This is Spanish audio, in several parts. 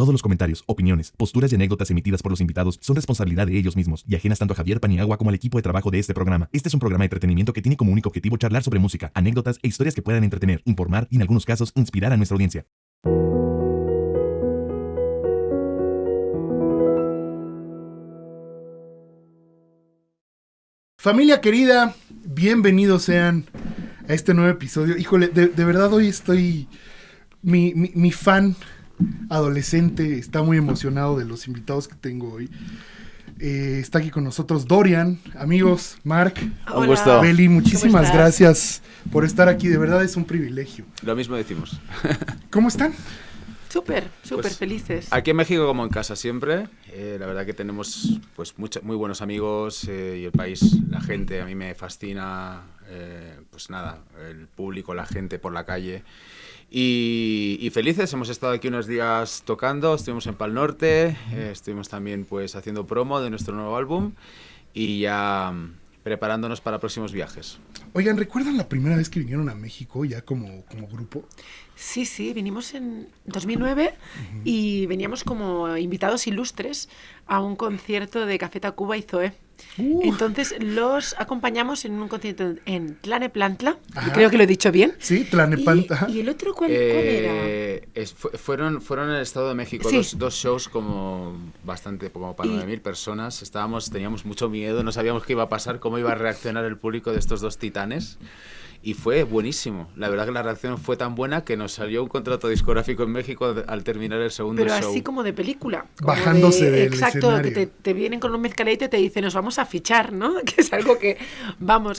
Todos los comentarios, opiniones, posturas y anécdotas emitidas por los invitados son responsabilidad de ellos mismos y ajenas tanto a Javier Paniagua como al equipo de trabajo de este programa. Este es un programa de entretenimiento que tiene como único objetivo charlar sobre música, anécdotas e historias que puedan entretener, informar y en algunos casos inspirar a nuestra audiencia. Familia querida, bienvenidos sean a este nuevo episodio. Híjole, de verdad hoy estoy... Mi fan adolescente está muy emocionado de los invitados que tengo hoy. Está aquí con nosotros Dorian, amigos, Mark, un gusto. Beli, muchísimas gracias por estar aquí, de verdad es un privilegio. Lo mismo decimos. ¿Cómo están? Súper Pues, felices. Aquí en México como en casa siempre. La verdad que tenemos pues muy buenos amigos y el país, la gente, a mí me fascina, pues nada, el público, la gente por la calle. Y felices, hemos estado aquí unos días tocando, estuvimos en Pal Norte, estuvimos también pues haciendo promo de nuestro nuevo álbum y ya preparándonos para próximos viajes. Oigan, ¿recuerdan la primera vez que vinieron a México ya como grupo? Sí, vinimos en 2009 y veníamos como invitados ilustres a un concierto de Café Tacuba y Zoé. Entonces los acompañamos en un concierto en Tlalnepantla, creo que lo he dicho bien. Sí, Tlalnepantla. ¿Y el otro cuál era? Fueron en el Estado de México, Sí. dos shows como para 9.000 personas. Teníamos mucho miedo, no sabíamos qué iba a pasar, cómo iba a reaccionar el público de estos dos titanes. Y fue buenísimo. La verdad que la reacción fue tan buena que nos salió un contrato discográfico en México al terminar el segundo show. Pero así como de película. Bajándose del exacto, escenario. que te vienen con un mezcalete y te dicen, nos vamos a fichar, ¿no? Que es algo que,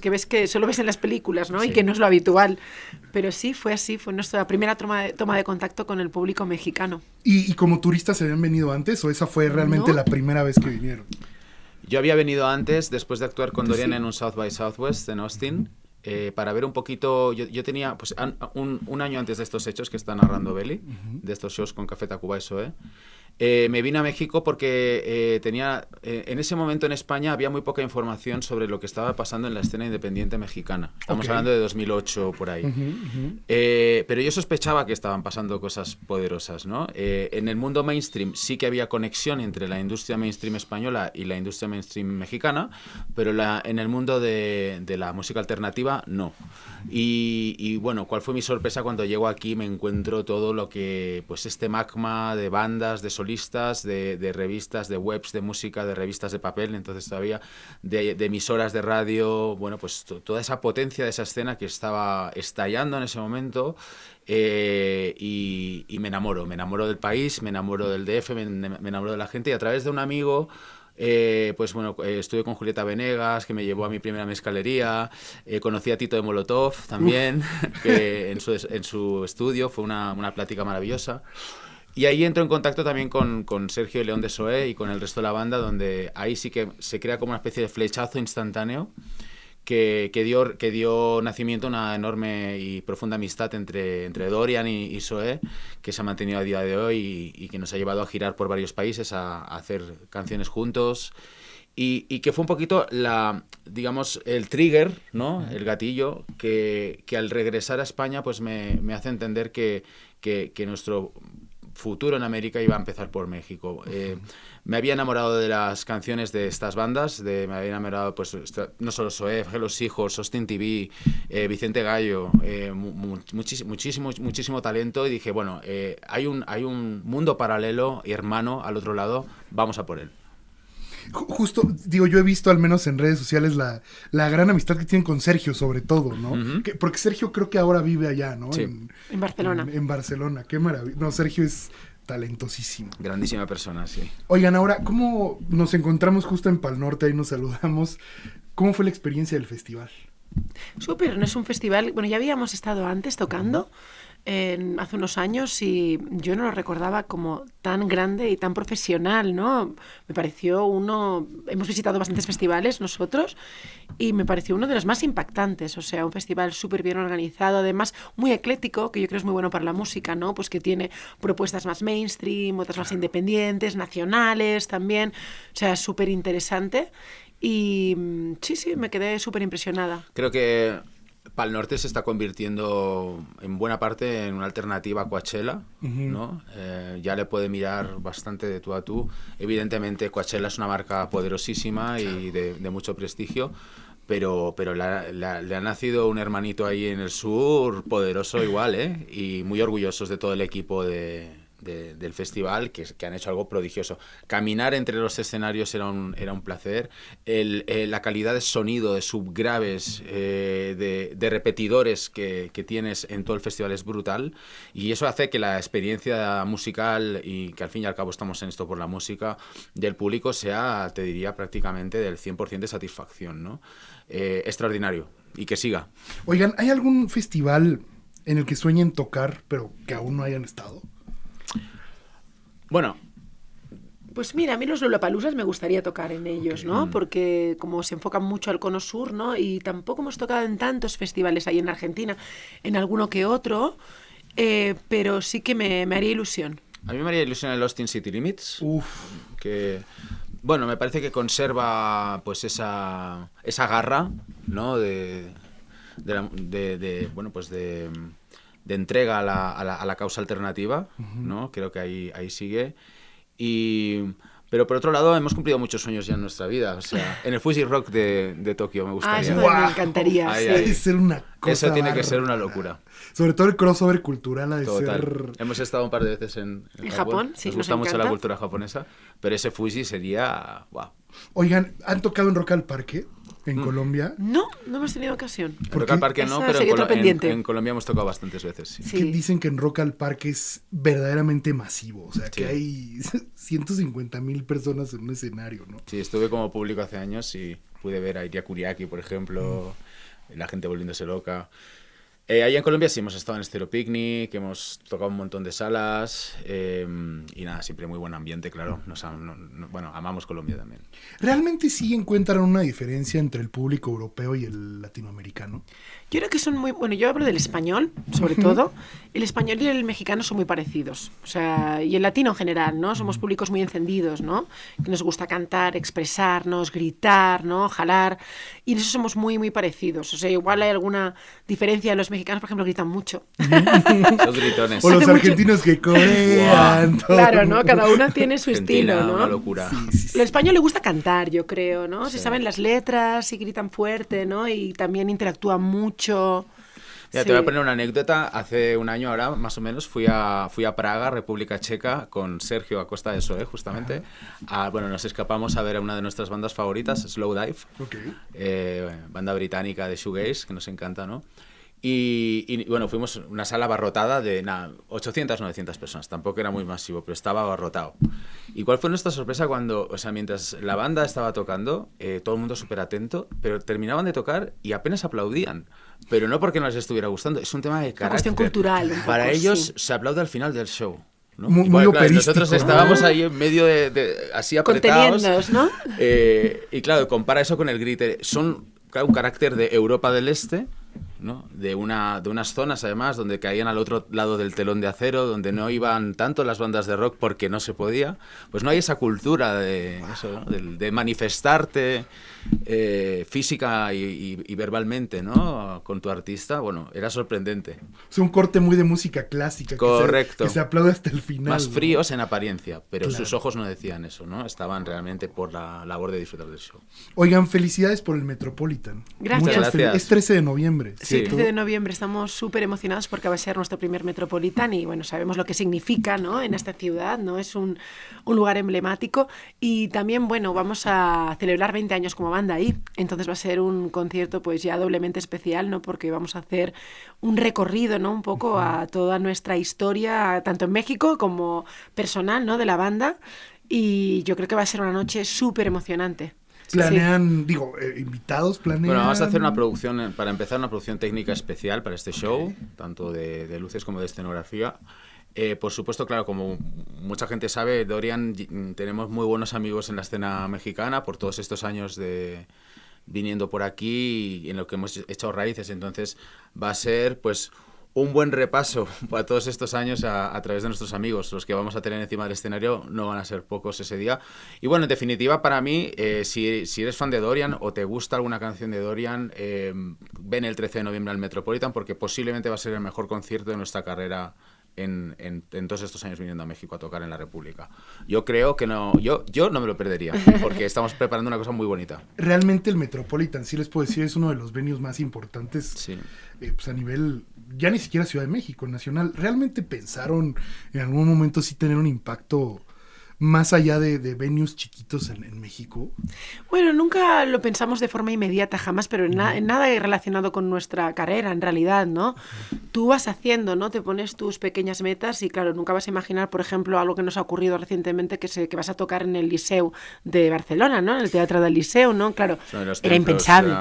que ves que solo ves en las películas, ¿no? Sí. Y que no es lo habitual. Pero sí, fue así, fue nuestra primera toma de contacto con el público mexicano. ¿Y como turistas se habían venido antes o esa fue realmente No. la primera vez que vinieron? Yo había venido antes, después de actuar con Dorian Sí. en un South by Southwest en Austin, para ver un poquito. Yo tenía pues un año antes de estos hechos que está narrando Beli, de estos shows con Café Tacuba y Zoé. Me vine a México porque en ese momento en España había muy poca información sobre lo que estaba pasando en la escena independiente mexicana. Estamos hablando de 2008 por ahí. Pero yo sospechaba que estaban pasando cosas poderosas, ¿no? En el mundo mainstream sí que había conexión entre la industria mainstream española y la industria mainstream mexicana, pero en el mundo de la música alternativa no. Y bueno, ¿cuál fue mi sorpresa cuando llego aquí? Me encuentro todo lo que, pues este magma de bandas, de solistas, de revistas, de webs de música, de revistas de papel, entonces todavía de emisoras de radio, bueno, pues toda esa potencia de esa escena que estaba estallando en ese momento. Y me enamoro del país, me enamoro del DF, me enamoro de la gente, y a través de un amigo pues bueno, estuve con Julieta Venegas, que me llevó a mi primera mezcalería, conocí a Tito de Molotov también, que en su estudio fue una plática maravillosa. Y ahí entro en contacto también con Sergio y León de Zoé y con el resto de la banda, donde ahí sí que se crea como una especie de flechazo instantáneo que dio nacimiento a una enorme y profunda amistad entre Dorian y Zoé, que se ha mantenido a día de hoy y que nos ha llevado a girar por varios países, a hacer canciones juntos. Y que fue un poquito digamos, el trigger, ¿no? El gatillo que al regresar a España pues me hace entender que nuestro futuro en América iba a empezar por México. Me había enamorado de las canciones de estas bandas, me había enamorado, pues, no solo Zoé, Los Hijos, Austin TV, Vicente Gallo, muchísimo talento, y dije, bueno, hay un mundo paralelo y hermano al otro lado, vamos a por él. Justo, digo, yo he visto al menos en redes sociales la gran amistad que tienen con Sergio, sobre todo, ¿no? Porque Sergio creo que ahora vive allá, ¿no? Sí. En Barcelona. En Barcelona, qué maravilla. No, Sergio es talentosísimo. Grandísima persona, sí. Oigan, ahora, ¿cómo nos encontramos justo en Pal Norte? Ahí nos saludamos. ¿Cómo fue la experiencia del festival? Súper, no es un festival... Bueno, ya habíamos estado antes tocando hace unos años y yo no lo recordaba como tan grande y tan profesional, ¿no? Me pareció hemos visitado bastantes festivales nosotros y me pareció uno de los más impactantes, o sea, un festival súper bien organizado, además muy ecléctico, que yo creo es muy bueno para la música, ¿no? Pues que tiene propuestas más mainstream, otras más independientes, nacionales también, o sea, súper interesante y sí, me quedé súper impresionada. Creo que Pal Norte se está convirtiendo en buena parte en una alternativa a Coachella, ¿no? Ya le puede mirar bastante de tú a tú. Evidentemente Coachella es una marca poderosísima y de mucho prestigio, pero le ha nacido un hermanito ahí en el sur poderoso igual, ¿eh? Y muy orgullosos de todo el equipo del festival, que han hecho algo prodigioso. Caminar entre los escenarios era un placer. La calidad de sonido, de subgraves, de repetidores que tienes en todo el festival es brutal, y eso hace que la experiencia musical, y que al fin y al cabo estamos en esto por la música, del público sea, te diría, prácticamente del 100% de satisfacción, ¿no? Extraordinario, y que siga. Oigan, ¿hay algún festival en el que sueñen tocar, pero que aún no hayan estado? Bueno, Pues mira, a mí los Lollapaloozas me gustaría tocar en ellos, ¿no? Porque como se enfocan mucho al cono sur, ¿no? Y tampoco hemos tocado en tantos festivales ahí en Argentina, en alguno que otro, pero sí que me haría ilusión. a mí me haría ilusión el Austin City Limits, Uf, que, bueno, me parece que conserva pues esa garra, ¿no? Bueno, pues de entrega a la causa alternativa, ¿no? Creo que ahí sigue. Pero por otro lado, hemos cumplido muchos sueños ya en nuestra vida. O sea, en el Fuji Rock de Tokio me gustaría. Eso Guau. me encantaría, Ahí, sí. ahí. debe ser una cosa Eso tiene que bárbara. ser una locura. Sobre todo el crossover cultural ha de Total. ser... Hemos estado un par de veces en Japón, sí, nos nos gusta mucho la encanta. cultura japonesa, pero ese Fuji sería... ¡Wow! Oigan, ¿han tocado en Rock al Parque en Colombia? No hemos tenido ocasión. En ¿Por Rock qué? al Parque no, Esa pero sería otro pendiente. en Colombia hemos tocado bastantes veces. Sí. Sí. Que dicen que en Rock al Parque es verdaderamente masivo. O sea, que Sí. hay 150,000 personas en un escenario, ¿no? Sí, estuve como público hace años y pude ver a Iria Kuriaki, por ejemplo, la gente volviéndose loca. Ahí en Colombia sí hemos estado en Stereo Picnic, hemos tocado un montón de salas y nada, siempre muy buen ambiente, claro. Bueno, amamos Colombia también. ¿Realmente sí encuentran una diferencia entre el público europeo y el latinoamericano? Yo creo que son muy... Bueno, yo hablo del español, sobre todo. El español y el mexicano son muy parecidos. O sea, y el latino en general, ¿no? Somos públicos muy encendidos, ¿no? Que nos gusta cantar, expresarnos, gritar, ¿no? Jalar. Y en eso somos muy, muy parecidos. O sea, igual hay alguna diferencia. Los mexicanos, por ejemplo, gritan mucho. Los gritones. O los Hace mucho- argentinos que corean. todo. Claro, ¿no? Cada uno tiene su Argentina, estilo, ¿no? una locura. Al español le gusta cantar, yo creo, ¿no? Se Sí. saben las letras y gritan fuerte, ¿no? Y también interactúan mucho. Mira, Sí. te voy a poner una anécdota. Hace un año ahora, más o menos, fui a Praga, República Checa, con Sergio Acosta de SOE, justamente. Bueno, nos escapamos a ver a una de nuestras bandas favoritas, Slowdive, Ok. banda británica de shoegaze, que nos encanta, ¿no? Y bueno, fuimos a una sala abarrotada de 800, 900 personas. Tampoco era muy masivo, pero estaba abarrotado. ¿Y cuál fue nuestra sorpresa cuando, o sea, mientras la banda estaba tocando, todo el mundo súper atento, pero terminaban de tocar y apenas aplaudían? Pero no porque no les estuviera gustando, es un tema de carácter. cuestión cultural, un poco, Para ellos sí. se aplaude al final del show, ¿no? Muy- Y muy claro, operístico, nosotros ¿no? estábamos ahí en medio así apretados. Conteniéndonos, ¿no? Y claro, compara eso con el grite. Son claro, un carácter de Europa del Este, ¿no? De unas zonas además donde caían al otro lado del telón de acero, donde no iban tanto las bandas de rock porque no se podía. Pues no hay esa cultura de eso, ¿no? de manifestarte física y verbalmente, ¿no? Con tu artista. Bueno, era sorprendente. Es un corte muy de música clásica. Correcto. Que se aplaude hasta el final. Más ¿no? fríos en apariencia, pero Claro. sus ojos no decían eso, ¿no? Estaban realmente por la labor de disfrutar del show. Oigan, felicidades por el Metropolitan. Gracias. Muchas Gracias. Es 13 de noviembre. Sí, Sí. 13 de noviembre estamos súper emocionados porque va a ser nuestro primer Metropolitan y bueno, sabemos lo que significa, ¿no? En esta ciudad, ¿no? Es un lugar emblemático y también, bueno, vamos a celebrar 20 años como banda ahí, entonces va a ser un concierto pues ya doblemente especial, ¿no? Porque vamos a hacer un recorrido, ¿no? Un poco a toda nuestra historia, tanto en México como personal, ¿no? De la banda y yo creo que va a ser una noche súper emocionante. Planean, invitados, planean. Bueno, vamos a hacer una producción, para empezar, una producción técnica especial para este show, tanto de luces como de escenografía. Por supuesto, claro, como mucha gente sabe, Dorian, tenemos muy buenos amigos en la escena mexicana por todos estos años de viniendo por aquí y en lo que hemos echado raíces. Entonces va a ser, pues, un buen repaso para todos estos años a través de nuestros amigos. Los que vamos a tener encima del escenario no van a ser pocos ese día. Y bueno, en definitiva, para mí, si eres fan de Dorian o te gusta alguna canción de Dorian, ven el 13 de noviembre al Metropolitan, porque posiblemente va a ser el mejor concierto de nuestra carrera en todos estos años viniendo a México a tocar en la República. Yo creo que no, yo no me lo perdería, porque estamos preparando una cosa muy bonita. Realmente el Metropolitan, sí les puedo decir, es uno de los venues más importantes, Sí. Pues a nivel, ya ni siquiera Ciudad de México, nacional. ¿Realmente pensaron en algún momento sí tener un impacto más allá de venues chiquitos en México? Bueno, nunca lo pensamos de forma inmediata, jamás, pero en nada relacionado con nuestra carrera, en realidad, ¿no? Tú vas haciendo, ¿no? Te pones tus pequeñas metas y, claro, nunca vas a imaginar, por ejemplo, algo que nos ha ocurrido recientemente, que vas a tocar en el Liceu de Barcelona, ¿no? En el Teatro del Liceu, ¿no? Claro, era impensable.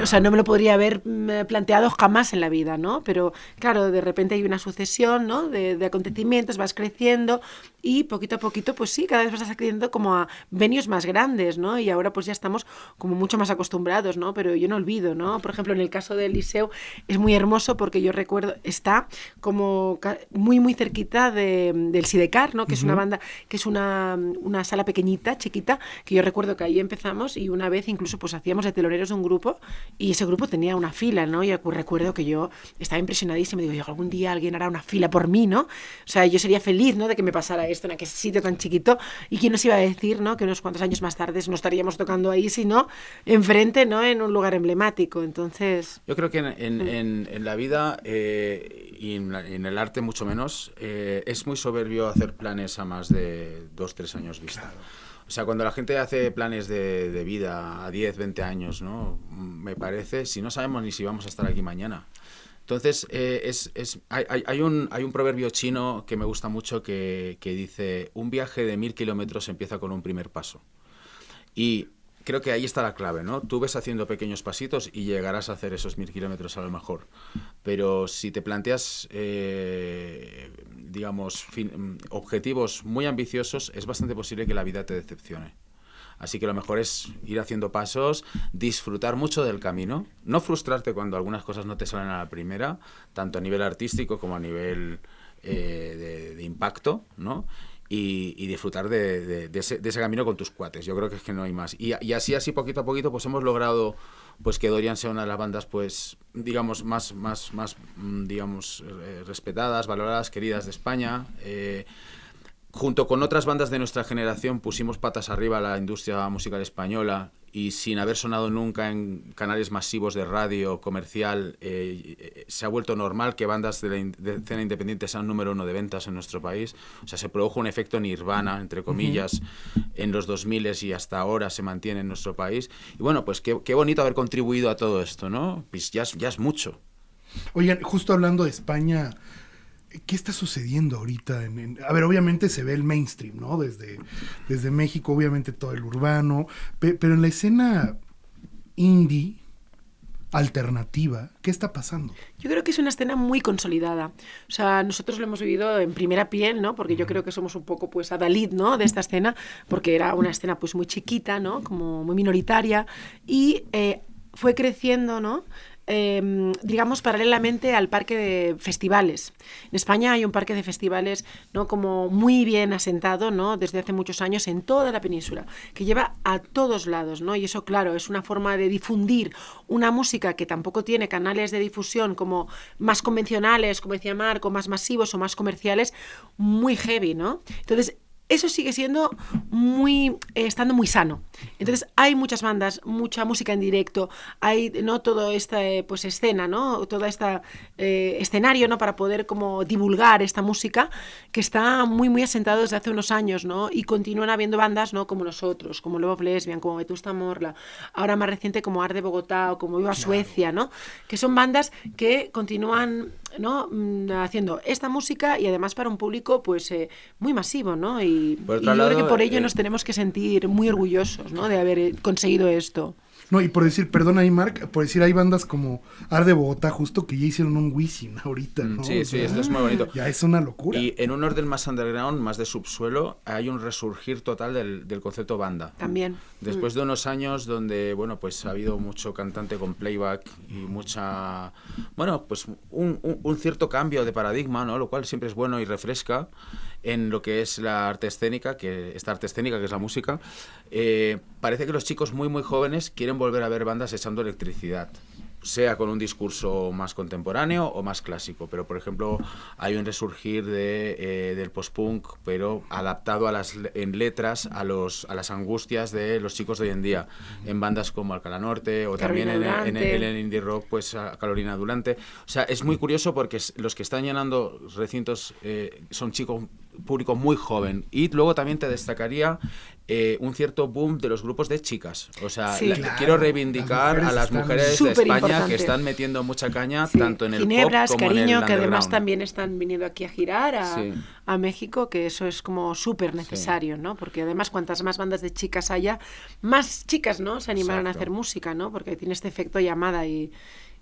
O sea, no me lo podría haber planteado jamás en la vida, ¿no? Pero, claro, de repente hay una sucesión, ¿no? De acontecimientos, vas creciendo y poquito a poquito, pues sí, cada vez vas accediendo como a venues más grandes, ¿no? Y ahora pues ya estamos como mucho más acostumbrados, ¿no? Pero yo no olvido, ¿no? Por ejemplo, en el caso del Liceu es muy hermoso porque yo recuerdo, está como muy, muy cerquita del Sidecar, ¿no? Que es una banda, que es una sala pequeñita, chiquita, que yo recuerdo que ahí empezamos y una vez incluso pues hacíamos de teloneros de un grupo y ese grupo tenía una fila, ¿no? Y recuerdo que yo estaba impresionadísima, digo, yo algún día alguien hará una fila por mí, ¿no? O sea, yo sería feliz, ¿no? De que me pasara esto en aquel sitio tan chiquito y quién nos iba a decir, ¿no? Que unos cuantos años más tarde no estaríamos tocando ahí, sino enfrente, ¿no? En un lugar emblemático, entonces... Yo creo que en la vida y en el arte mucho menos, es muy soberbio hacer planes a más de 2-3 años vista. O sea, cuando la gente hace planes de vida a 10, 20 años, ¿no? Me parece, si no sabemos ni si vamos a estar aquí mañana. Entonces, hay un proverbio chino que me gusta mucho que dice, un viaje de 1000 kilómetros empieza con un primer paso. Y creo que ahí está la clave, ¿no? Tú ves haciendo pequeños pasitos y llegarás a hacer esos 1000 kilómetros a lo mejor. Pero si te planteas, digamos, objetivos muy ambiciosos, es bastante posible que la vida te decepcione. Así que lo mejor es ir haciendo pasos, disfrutar mucho del camino, no frustrarte cuando algunas cosas no te salen a la primera, tanto a nivel artístico como a nivel de impacto, ¿no? Y disfrutar de ese camino con tus cuates. Yo creo que es que no hay más. Y así poquito a poquito pues hemos logrado pues que Dorian sea una de las bandas pues digamos más digamos respetadas, valoradas, queridas de España. Junto con otras bandas de nuestra generación pusimos patas arriba a la industria musical española y sin haber sonado nunca en canales masivos de radio comercial, se ha vuelto normal que bandas de escena independiente sean número 1 de ventas en nuestro país. O sea, se produjo un efecto Nirvana, entre comillas, en los 2000 y hasta ahora se mantiene en nuestro país. Y bueno, pues qué bonito haber contribuido a todo esto, ¿no? Pues ya es mucho. Oigan, justo hablando de España, ¿qué está sucediendo ahorita? A ver, obviamente se ve el mainstream, ¿no? Desde México, obviamente todo el urbano, pero en la escena indie, alternativa, ¿qué está pasando? Yo creo que es una escena muy consolidada. O sea, nosotros lo hemos vivido en primera piel, ¿no? Porque yo creo que somos un poco, pues, adalid, ¿no? De esta escena, porque era una escena, pues, muy chiquita, ¿no? Como muy minoritaria y fue creciendo, ¿no? Digamos, paralelamente al parque de festivales. En España hay un parque de festivales, ¿no? Como muy bien asentado, ¿no? Desde hace muchos años en toda la península, que lleva a todos lados, ¿no? Y eso, claro, es una forma de difundir una música que tampoco tiene canales de difusión como más convencionales, como decía Marco, más masivos o más comerciales, muy heavy, ¿no? Entonces, eso sigue siendo estando muy sano. Entonces hay muchas bandas, mucha música en directo, hay, ¿no? Toda esta pues escena, ¿no? Todo este escenario, ¿no? Para poder como divulgar esta música que está muy muy asentado desde hace unos años, ¿no? Y continúan habiendo bandas, ¿no? Como nosotros, como Love of Lesbian, como Vetusta Morla, ahora más reciente como Arde Bogotá o como Viva Suecia, ¿no? Que son bandas que continúan, ¿no? Haciendo esta música y además para un público pues muy masivo, ¿no? Y yo creo que por ello nos tenemos que sentir muy orgullosos, ¿no? De haber conseguido esto. No, y por decir, perdón ahí, Marc, por decir, hay bandas como Ar de Bogotá, justo que ya hicieron un Wisin ahorita, ¿no? Sí, O sea, esto es muy bonito. Ya es una locura. Y en un orden más underground, más de subsuelo, hay un resurgir total del concepto banda. También. Después de unos años donde, bueno, pues ha habido mucho cantante con playback y mucha, bueno, pues un cierto cambio de paradigma, ¿no? Lo cual siempre es bueno y refresca en lo que es la arte escénica, que es la música. Parece que los chicos muy, muy jóvenes quieren volver a ver bandas echando electricidad, sea con un discurso más contemporáneo o más clásico, pero por ejemplo hay un resurgir del post-punk, pero adaptado en letras a las angustias de los chicos de hoy en día, en bandas como Alcalá Norte o Carolina también en Durante. el indie rock, pues a Carolina Durante. O sea, es muy curioso porque los que están llenando recintos son chicos, público muy joven, y luego también te destacaría un cierto boom de los grupos de chicas. O sea, Sí. Claro, quiero reivindicar las a las mujeres mujeres de Súper España importante. que están metiendo mucha caña, Sí. tanto en el Ginebras, pop como en el cariño, que además underground. también están viniendo aquí a girar Sí. a México, que eso es como súper necesario, ¿no? Porque además cuantas más bandas de chicas haya, más chicas, ¿no? Se animarán a Exacto. hacer música, ¿no? Porque tiene este efecto llamada y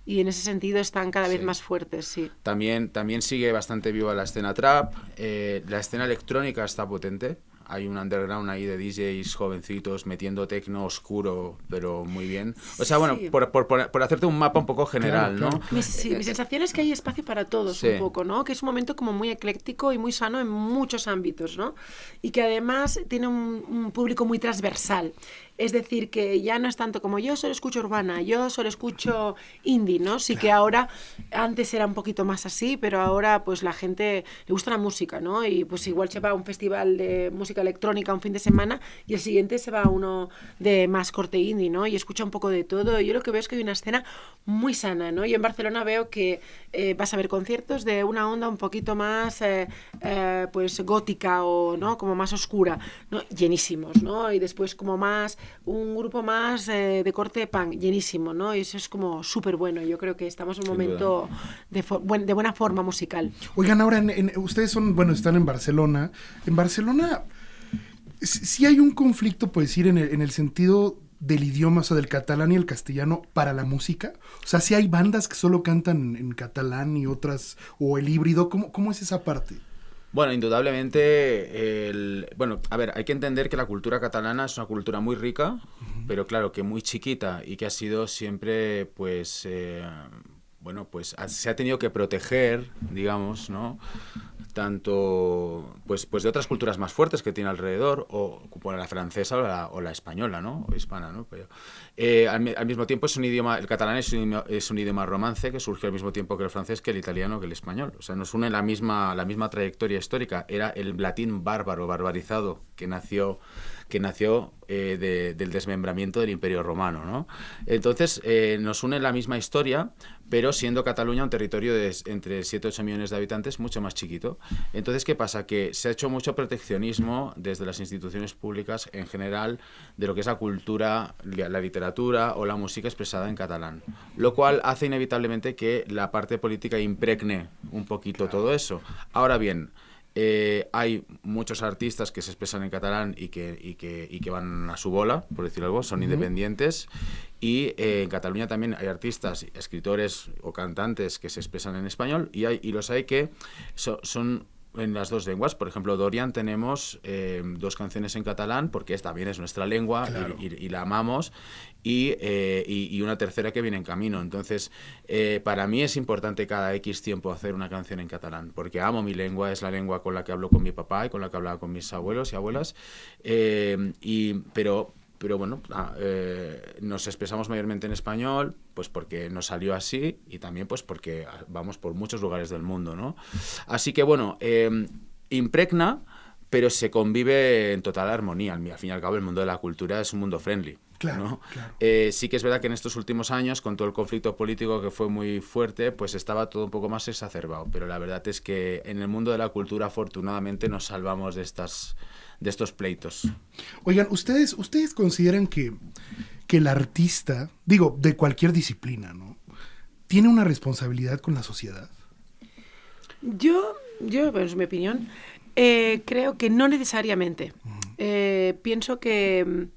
en ese sentido están cada vez Sí. más fuertes, sí. También sigue bastante viva la escena trap, la escena electrónica está potente. Hay un underground ahí de DJs jovencitos metiendo tecno oscuro, pero muy bien. O sea, bueno, Sí. por hacerte un mapa un poco general, Claro, ¿no? claro. Mi sensación es que hay espacio para todos Sí. un poco, ¿no? Que es un momento como muy ecléctico y muy sano en muchos ámbitos, ¿no? Y que además tiene un público muy transversal. Es decir, que ya no es tanto como yo solo escucho urbana, yo solo escucho indie, ¿no? Sí que ahora, antes era un poquito más así, pero ahora pues la gente le gusta la música, ¿no? Y pues igual se va a un festival de música electrónica un fin de semana y el siguiente se va a uno de más corte indie, ¿no? Y escucha un poco de todo. Y yo lo que veo es que hay una escena muy sana, ¿no? Yo en Barcelona veo que vas a ver conciertos de una onda un poquito más pues gótica o, ¿no? Como más oscura, ¿no? Llenísimos, ¿no? Y después como más un grupo más de corte punk, llenísimo, ¿no? Y eso es como súper bueno. Yo creo que estamos en un Sin momento de buena forma musical. Oigan, ahora, ustedes están en Barcelona. En Barcelona sí hay un conflicto, por decir, en el sentido del idioma, o sea, del catalán y el castellano para la música. O sea, sí hay bandas que solo cantan en catalán y otras, o el híbrido. ¿Cómo es esa parte? Bueno, indudablemente, bueno, a ver, hay que entender que la cultura catalana es una cultura muy rica, pero claro, que muy chiquita y que ha sido siempre, pues, bueno, pues se ha tenido que proteger, digamos, ¿no? Tanto pues de otras culturas más fuertes que tiene alrededor, o como la francesa o la española, ¿no? O hispana, ¿no? Pero, al mismo tiempo es un idioma, el catalán es un idioma romance que surgió al mismo tiempo que el francés, que el italiano, que el español. O sea, nos une la misma trayectoria histórica. Era el latín bárbaro, barbarizado, que nació del desmembramiento del Imperio Romano, ¿no? Entonces, nos une la misma historia, pero siendo Cataluña un territorio de entre 7 y 8 millones de habitantes, mucho más chiquito. Entonces, ¿qué pasa? Que se ha hecho mucho proteccionismo desde las instituciones públicas en general de lo que es la cultura, la literatura o la música expresada en catalán, lo cual hace inevitablemente que la parte política impregne un poquito todo eso. Ahora bien, hay muchos artistas que se expresan en catalán y que van a su bola, por decirlo algo, son independientes, y en Cataluña también hay artistas, escritores o cantantes que se expresan en español, y los hay que son en las dos lenguas. Por ejemplo, Dorian tenemos 2 canciones en catalán, porque también es nuestra lengua, claro, y la amamos, y una tercera que viene en camino. Entonces, para mí es importante cada X tiempo hacer una canción en catalán, porque amo mi lengua, es la lengua con la que hablo con mi papá y con la que hablaba con mis abuelos y abuelas, pero bueno, nos expresamos mayormente en español, pues porque nos salió así, y también pues porque vamos por muchos lugares del mundo, ¿no? Así que bueno, impregna, pero se convive en total armonía. Al fin y al cabo, el mundo de la cultura es un mundo friendly, claro, ¿no? Claro. Sí que es verdad que en estos últimos años, con todo el conflicto político que fue muy fuerte, pues estaba todo un poco más exacerbado, pero la verdad es que en el mundo de la cultura, afortunadamente, nos salvamos de estos pleitos. Oigan, ¿ustedes consideran que el artista, digo, de cualquier disciplina, ¿no?, tiene una responsabilidad con la sociedad? Yo, pues, en mi opinión, creo que no necesariamente. Pienso que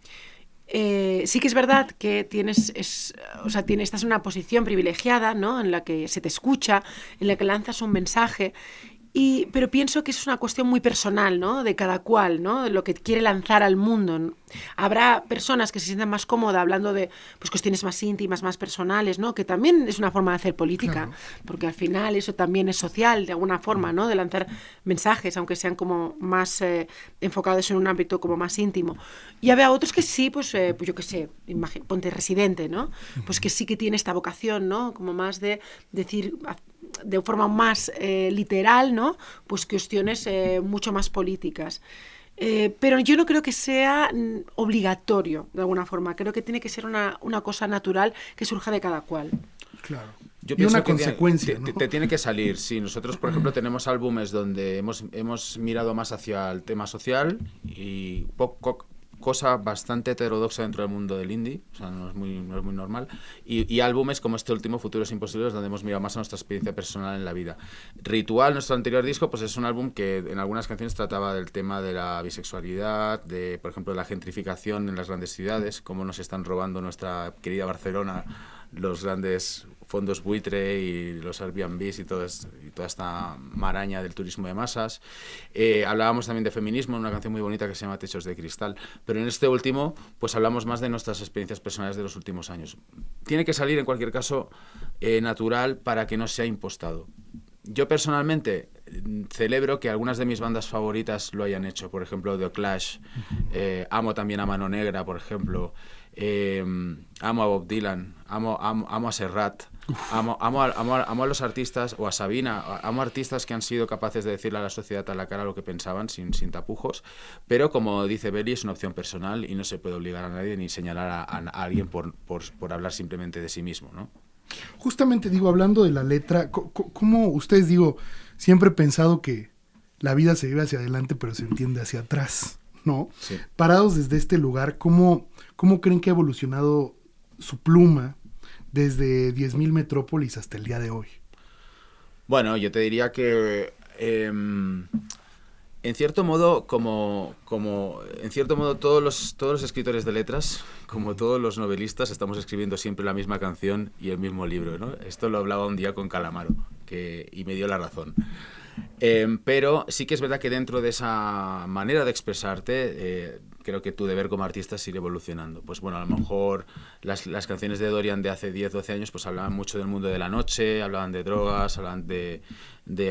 Sí que es verdad que estás en una posición privilegiada, ¿no? En la que se te escucha, en la que lanzas un mensaje. Pero pienso que es una cuestión muy personal, ¿no? De cada cual, ¿no? De lo que quiere lanzar al mundo. Habrá personas que se sientan más cómodas hablando de pues, cuestiones más íntimas, más personales, ¿no? Que también es una forma de hacer política, claro. Porque al final eso también es social, de alguna forma, ¿no? De lanzar mensajes, aunque sean como más enfocados en un ámbito como más íntimo. Y habrá otros que sí, pues yo qué sé, ponte Residente, ¿no? Pues que sí que tiene esta vocación, ¿no? Como más de decir de forma más literal, ¿no? Pues cuestiones mucho más políticas. Pero yo no creo que sea obligatorio, de alguna forma. Creo que tiene que ser una cosa natural que surja de cada cual. Claro. Yo y una consecuencia, ¿no? Te tiene que salir, sí. Nosotros, por ejemplo, tenemos álbumes donde hemos mirado más hacia el tema social y cosa bastante heterodoxa dentro del mundo del indie, o sea, no es muy normal, y álbumes como este último, Futuros Imposibles, donde hemos mirado más a nuestra experiencia personal en la vida. Ritual, nuestro anterior disco, pues es un álbum que en algunas canciones trataba del tema de la bisexualidad, de, por ejemplo, de la gentrificación en las grandes ciudades, cómo nos están robando nuestra querida Barcelona los grandes fondos buitre y los Airbnbs y toda esta maraña del turismo de masas. Hablábamos también de feminismo en una canción muy bonita que se llama Techos de Cristal, pero en este último pues hablamos más de nuestras experiencias personales de los últimos años. Tiene que salir en cualquier caso natural para que no sea impostado. Yo personalmente celebro que algunas de mis bandas favoritas lo hayan hecho, por ejemplo The Clash, amo también a Mano Negra, por ejemplo, amo a Bob Dylan, amo a Serrat, amo a los artistas, o a Sabina, amo a artistas que han sido capaces de decirle a la sociedad a la cara lo que pensaban sin tapujos, pero como dice Beli, es una opción personal y no se puede obligar a nadie ni señalar a alguien por hablar simplemente de sí mismo, ¿no? Justamente, hablando de la letra, ¿cómo ustedes, siempre he pensado que la vida se vive hacia adelante pero se entiende hacia atrás, ¿no? Sí. Parados desde este lugar, ¿cómo creen que ha evolucionado su pluma desde 10.000 Metrópolis hasta el día de hoy? Bueno, yo te diría que en cierto modo, todos los escritores de letras, como todos los novelistas, estamos escribiendo siempre la misma canción y el mismo libro, ¿no? Esto lo hablaba un día con Calamaro y me dio la razón. Pero sí que es verdad que dentro de esa manera de expresarte, creo que tu deber como artista es ir evolucionando. Pues bueno, a lo mejor las canciones de Dorian de hace 10, 12 años pues hablaban mucho del mundo de la noche, hablaban de drogas, hablaban de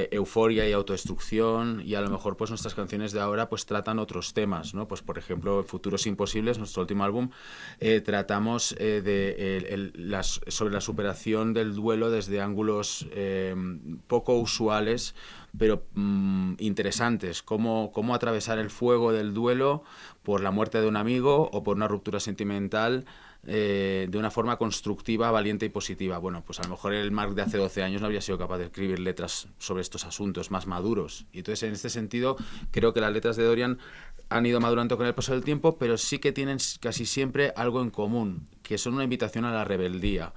euforia y autodestrucción, y a lo mejor pues nuestras canciones de ahora pues tratan otros temas, ¿no? Pues por ejemplo, Futuros Imposibles, nuestro último álbum, tratamos sobre la superación del duelo desde ángulos poco usuales, pero interesantes, cómo atravesar el fuego del duelo por la muerte de un amigo o por una ruptura sentimental de una forma constructiva, valiente y positiva. Bueno, pues a lo mejor el Marc de hace 12 años no habría sido capaz de escribir letras sobre estos asuntos más maduros. Y entonces, en este sentido, creo que las letras de Dorian han ido madurando con el paso del tiempo, pero sí que tienen casi siempre algo en común, que son una invitación a la rebeldía.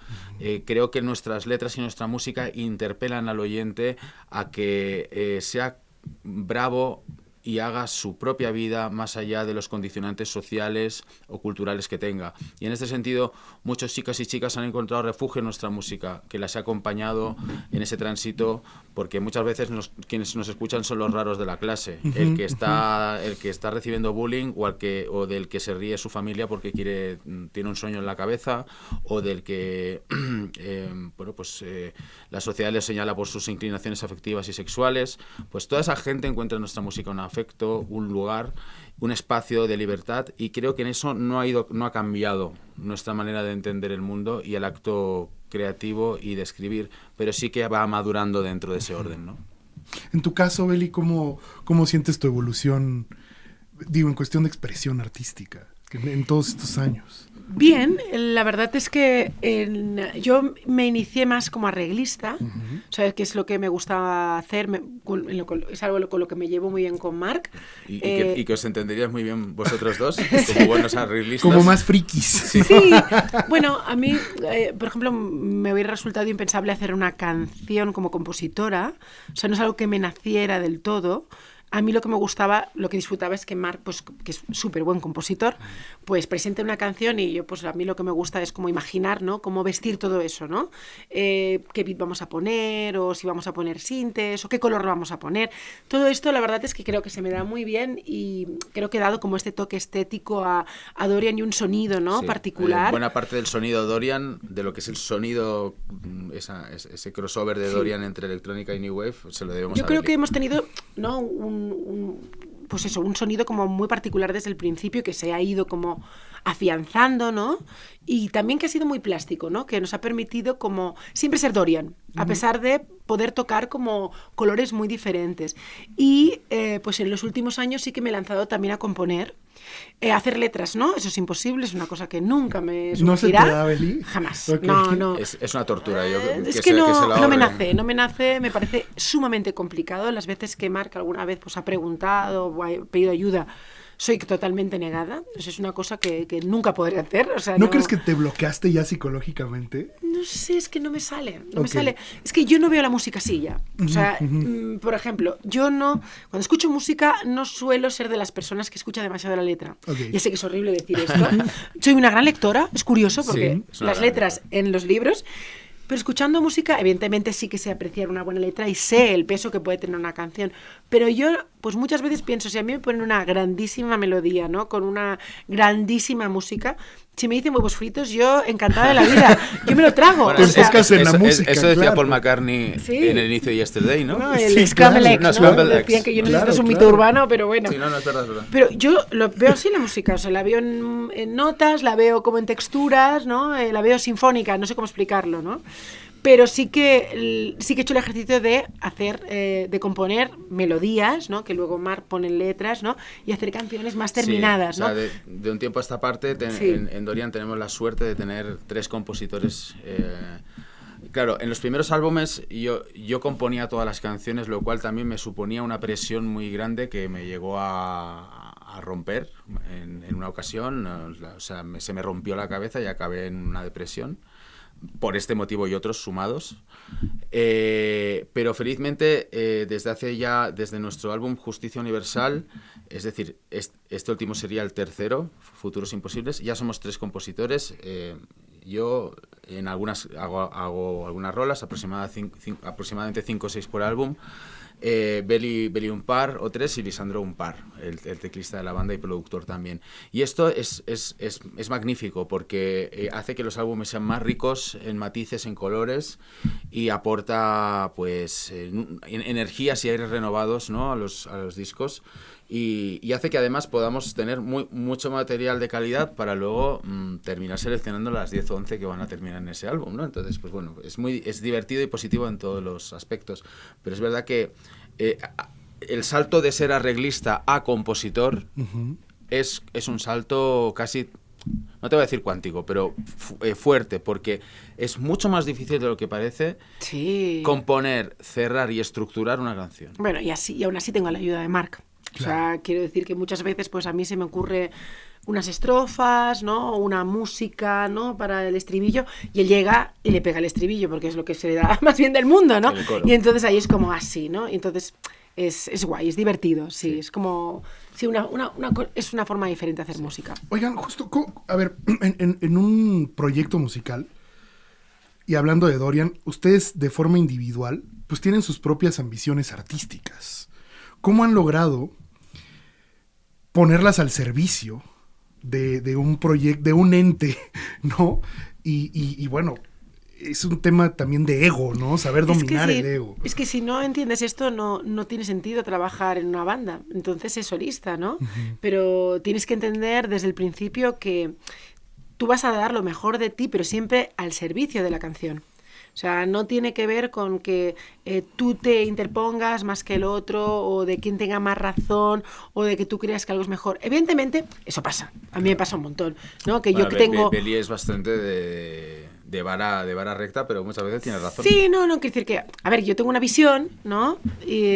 Creo que nuestras letras y nuestra música interpelan al oyente a que sea bravo y haga su propia vida más allá de los condicionantes sociales o culturales que tenga. Y en este sentido, muchos chicas y chicas han encontrado refugio en nuestra música, que las ha acompañado en ese tránsito, porque muchas veces quienes nos escuchan son los raros de la clase, el que está recibiendo bullying o del que se ríe su familia porque tiene un sueño en la cabeza, o del que la sociedad le señala por sus inclinaciones afectivas y sexuales. Pues toda esa gente encuentra en nuestra música una afecto, un lugar, un espacio de libertad, y creo que en eso no ha cambiado nuestra manera de entender el mundo y el acto creativo y de escribir, pero sí que va madurando dentro de ese orden, ¿no? En tu caso, Beli, ¿cómo sientes tu evolución, en cuestión de expresión artística en todos estos años? Bien, la verdad es que yo me inicié más como arreglista, ¿sabes? Que es lo que me gusta hacer, es algo con lo que me llevo muy bien con Marc. Y que os entenderíais muy bien vosotros dos, como buenos arreglistas. Como más frikis. Sí, bueno, a mí, por ejemplo, me hubiera resultado impensable hacer una canción como compositora, o sea, no es algo que me naciera del todo. a mí lo que me gustaba, lo que disfrutaba es que Marc, pues, que es súper buen compositor, pues presente una canción y yo, pues a mí lo que me gusta es como imaginar, ¿no? Cómo vestir todo eso, ¿no? Qué beat vamos a poner, o si vamos a poner sintes, o qué color vamos a poner. Todo esto, la verdad es que creo que se me da muy bien y creo que he dado como este toque estético a Dorian y un sonido, ¿no? Sí, particular. Buena parte del sonido Dorian, de lo que es el sonido, ese crossover de Dorian entre electrónica y New Wave, se lo debemos a Yo creo Belly. que hemos tenido, ¿no? Pues eso, un sonido como muy particular desde el principio que se ha ido como afianzando, ¿no? Y también que ha sido muy plástico, ¿no? Que nos ha permitido como siempre ser Dorian, a pesar de poder tocar como colores muy diferentes. Y pues en los últimos años sí que me he lanzado también a componer, hacer letras, ¿no? Eso es imposible, es una cosa que nunca me surgirá. ¿No se te da, Beli? Jamás. Ok. No. Es una tortura. Es que no me nace, me parece sumamente complicado. Las veces que Marc alguna vez pues, ha preguntado o ha pedido ayuda, soy totalmente negada. Eso es una cosa que nunca podré hacer. O sea, ¿No crees que te bloqueaste ya psicológicamente? No sé, es que no me sale. No me Ok. sale. Es que yo no veo la música así ya. O sea, por ejemplo, yo no. Cuando escucho música, no suelo ser de las personas que escucha demasiado la letra. Ok. Ya sé que es horrible decir esto. Soy una gran lectora, es curioso, porque Sí, es una las gran letras en los libros. Pero escuchando música, evidentemente sí que sé apreciar una buena letra y sé el peso que puede tener una canción. Pero yo, pues muchas veces pienso, si a mí me ponen una grandísima melodía, ¿no? Con una grandísima música, si me dicen huevos fritos, yo encantada de la vida. Yo me lo trago. Bueno, Te enfocas en la música, eso decía claro. Paul McCartney Sí. en el inicio de Yesterday, ¿no? ¿no? El Sí, Scramble claro. Eggs, No, ¿no? Scramble Decían Eggs. que yo no sé si Claro, esto es un mito claro. urbano, pero bueno. Sí, no, es verdad, es verdad. Pero yo lo veo así la música, o sea, la veo en notas, la veo como en texturas, ¿no? La veo sinfónica, no sé cómo explicarlo, ¿no? Pero sí que he hecho el ejercicio de hacer, de componer melodías, ¿no? Que luego Marc pone en letras, ¿no? Y hacer canciones más terminadas, Sí, o sea, ¿no? de un tiempo a esta parte, Sí. en Dorian tenemos la suerte de tener 3 compositores. Claro, en los primeros álbumes yo componía todas las canciones, lo cual también me suponía una presión muy grande que me llegó a romper en una ocasión. O sea, se me rompió la cabeza y acabé en una depresión. Por este motivo y otros sumados. Pero felizmente, desde nuestro álbum Justicia Universal, es decir, este último sería el tercero, Futuros Imposibles, ya somos 3 compositores. Yo en algunas hago algunas rolas, aproximadamente 5 o 6 por álbum. Beli un par o 3 y Lisandro un par, el teclista de la banda y productor también. Y esto es magnífico porque hace que los álbumes sean más ricos en matices, en colores y aporta pues energías y aires renovados, ¿no? a los discos. Y hace que además podamos tener mucho material de calidad para luego terminar seleccionando las 10 o 11 que van a terminar en ese álbum, ¿no? Entonces, pues bueno, es divertido y positivo en todos los aspectos. Pero es verdad que el salto de ser arreglista a compositor es un salto casi, no te voy a decir cuántico, pero fuerte, porque es mucho más difícil de lo que parece Sí. componer, cerrar y estructurar una canción. Bueno, y aún así tengo la ayuda de Marc. O sea, quiero decir que muchas veces pues a mí se me ocurre unas estrofas, ¿no? O una música, ¿no? Para el estribillo, y él llega y le pega el estribillo, porque es lo que se le da más bien del mundo, ¿no? El coro. Y entonces ahí es como así, ¿no? Y entonces es guay, es divertido, sí. Es como... Sí, es una forma diferente de hacer música. Oigan, justo, a ver, en un proyecto musical, y hablando de Dorian, ustedes de forma individual, pues tienen sus propias ambiciones artísticas. ¿Cómo han logrado ponerlas al servicio de un proyecto, de un ente, ¿no? Y bueno, es un tema también de ego, ¿no? Saber dominar el ego. Es que si no entiendes esto, no tiene sentido trabajar en una banda. Entonces es solista, ¿no? Pero tienes que entender desde el principio que tú vas a dar lo mejor de ti, pero siempre al servicio de la canción. O sea, no tiene que ver con que tú te interpongas más que el otro, o de quién tenga más razón, o de que tú creas que algo es mejor. Evidentemente, eso pasa. A mí me pasa un montón, ¿no? Que Bueno, yo tengo... Beli es bastante de vara recta, pero muchas veces tiene razón. Sí, no, quiero decir que... A ver, yo tengo una visión, ¿no?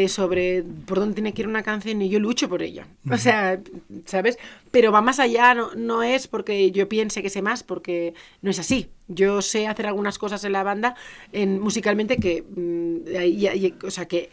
Sobre por dónde tiene que ir una canción y yo lucho por ella. O sea, ¿sabes? Pero va más allá, no es porque yo piense que sé más, porque no es así. Yo sé hacer algunas cosas en la banda musicalmente que, o sea, que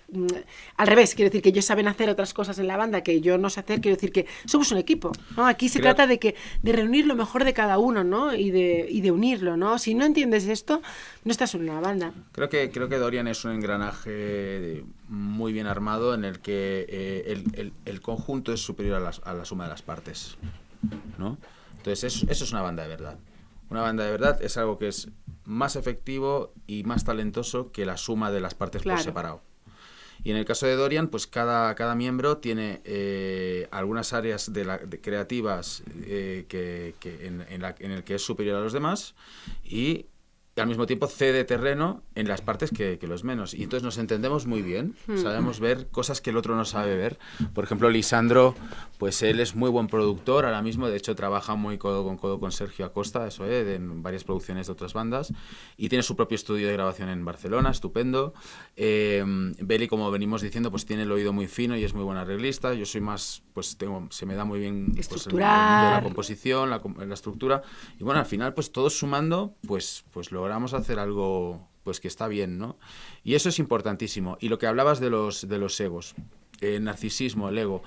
al revés, quiero decir que ellos saben hacer otras cosas en la banda que yo no sé hacer, quiero decir que somos un equipo, ¿no? Aquí se trata de reunir lo mejor de cada uno, ¿no? Y de unirlo, ¿no? Si no entiendes esto, no estás en una banda. Creo que Dorian es un engranaje muy bien armado en el que el conjunto es superior a la suma de las partes, ¿no? Entonces eso es una banda de verdad. Una banda de verdad es algo que es más efectivo y más talentoso que la suma de las partes por separado. Y en el caso de Dorian, pues cada miembro tiene algunas áreas creativas en el que es superior a los demás y al mismo tiempo cede terreno en las partes que los menos. Y entonces nos entendemos muy bien, sabemos ver cosas que el otro no sabe ver. Por ejemplo, Lisandro, pues él es muy buen productor ahora mismo, de hecho trabaja muy codo con Sergio Acosta, en varias producciones de otras bandas, y tiene su propio estudio de grabación en Barcelona, estupendo. Beli, como venimos diciendo, pues tiene el oído muy fino y es muy buen arreglista. Yo soy más, pues se me da muy bien pues, el mundo de la composición, la estructura, y bueno, al final pues todos sumando, pues logramos hacer algo pues que está bien, ¿no? Y eso es importantísimo. Y lo que hablabas de los egos, el narcisismo, el ego,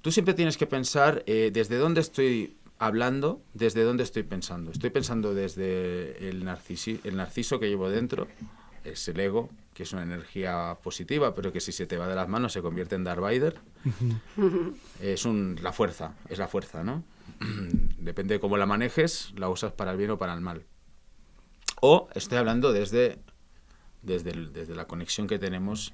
tú siempre tienes que pensar desde dónde estoy hablando, desde dónde estoy pensando. Estoy pensando desde el narciso que llevo dentro, es el ego, que es una energía positiva, pero que si se te va de las manos se convierte en Darth Vader. Es la fuerza, ¿no? Depende de cómo la manejes, la usas para el bien o para el mal. O estoy hablando desde la conexión que tenemos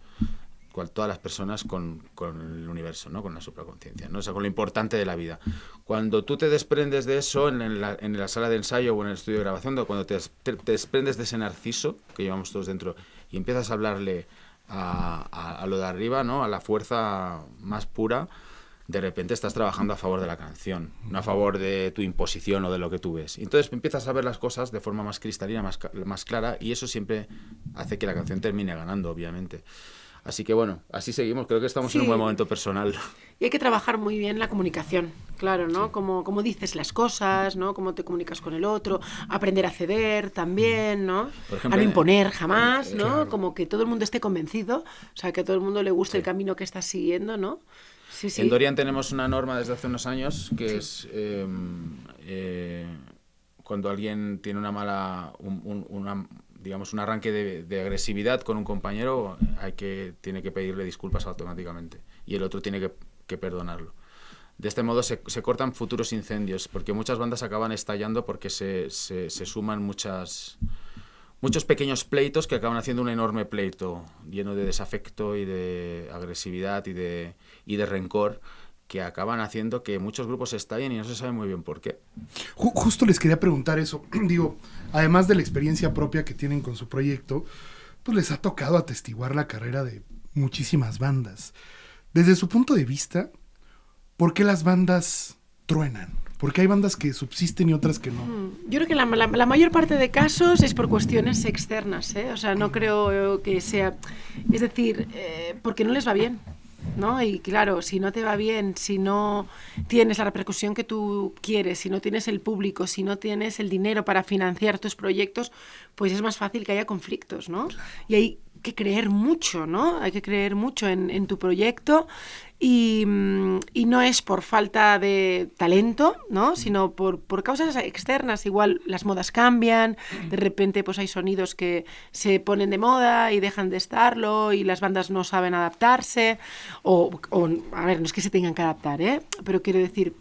todas las personas con el universo, ¿no? Con la supraconciencia, ¿no? O sea, con lo importante de la vida. Cuando tú te desprendes de eso en la sala de ensayo o en el estudio de grabación, cuando te desprendes de ese narciso que llevamos todos dentro y empiezas a hablarle a lo de arriba, ¿no? A la fuerza más pura, de repente estás trabajando a favor de la canción, no a favor de tu imposición o de lo que tú ves. Entonces empiezas a ver las cosas de forma más cristalina, más clara, y eso siempre hace que la canción termine ganando, obviamente. Así que bueno, así seguimos. Creo que estamos en un buen momento personal. Y hay que trabajar muy bien la comunicación, claro, ¿no? Sí. Cómo dices las cosas, ¿no? Cómo te comunicas con el otro, aprender a ceder también, ¿no? Por ejemplo, a no imponer jamás, ¿no? Claro. Como que todo el mundo esté convencido, o sea, que a todo el mundo le guste el camino que estás siguiendo, ¿no? Sí, sí. En Dorian tenemos una norma desde hace unos años que es cuando alguien tiene digamos un arranque de agresividad con un compañero, tiene que pedirle disculpas automáticamente y el otro tiene que perdonarlo. De este modo se cortan futuros incendios, porque muchas bandas acaban estallando porque se suman muchos pequeños pleitos que acaban haciendo un enorme pleito lleno de desafecto y de agresividad y de rencor, que acaban haciendo que muchos grupos estallen y no se sabe muy bien por qué. Justo les quería preguntar eso. Digo, además de la experiencia propia que tienen con su proyecto, pues les ha tocado atestiguar la carrera de muchísimas bandas. Desde su punto de vista, ¿por qué las bandas truenan? Porque hay bandas que subsisten y otras que no. Yo creo que la mayor parte de casos es por cuestiones externas, ¿eh? O sea, no creo que sea... Es decir, porque no les va bien, ¿no? Y claro, si no te va bien, si no tienes la repercusión que tú quieres, si no tienes el público, si no tienes el dinero para financiar tus proyectos, pues es más fácil que haya conflictos, ¿no? Y hay que creer mucho, ¿no? Hay que creer mucho en tu proyecto y no es por falta de talento, ¿no? Sino por causas externas. Igual las modas cambian, de repente pues hay sonidos que se ponen de moda y dejan de estarlo y las bandas no saben adaptarse o a ver, no es que se tengan que adaptar, pero quiero decir...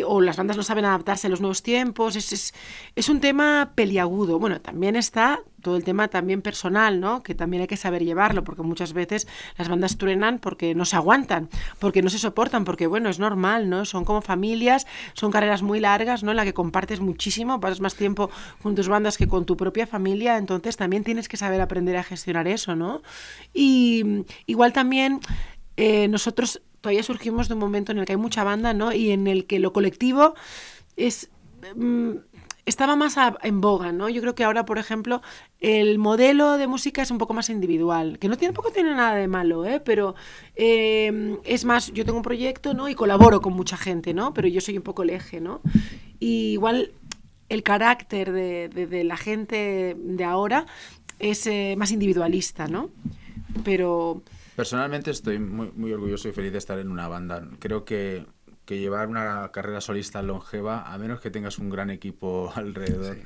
o las bandas no saben adaptarse a los nuevos tiempos, es un tema peliagudo. Bueno, también está todo el tema también personal, ¿no? Que también hay que saber llevarlo, porque muchas veces las bandas truenan porque no se aguantan, porque no se soportan, porque bueno, es normal, ¿no? Son como familias, son carreras muy largas, ¿no? En la que compartes muchísimo, pasas más tiempo con tus bandas que con tu propia familia, entonces también tienes que saber aprender a gestionar eso, ¿no? Y igual también nosotros todavía surgimos de un momento en el que hay mucha banda, ¿no? Y en el que lo colectivo estaba más en boga, ¿no? Yo creo que ahora, por ejemplo, el modelo de música es un poco más individual, que tampoco tiene nada de malo, pero es más, yo tengo un proyecto, ¿no? Y colaboro con mucha gente, ¿no? Pero yo soy un poco el eje, ¿no? Y igual el carácter de la gente de ahora es más individualista, ¿no? Pero... Personalmente estoy muy orgulloso y feliz de estar en una banda. Creo que llevar una carrera solista longeva, a menos que tengas un gran equipo alrededor,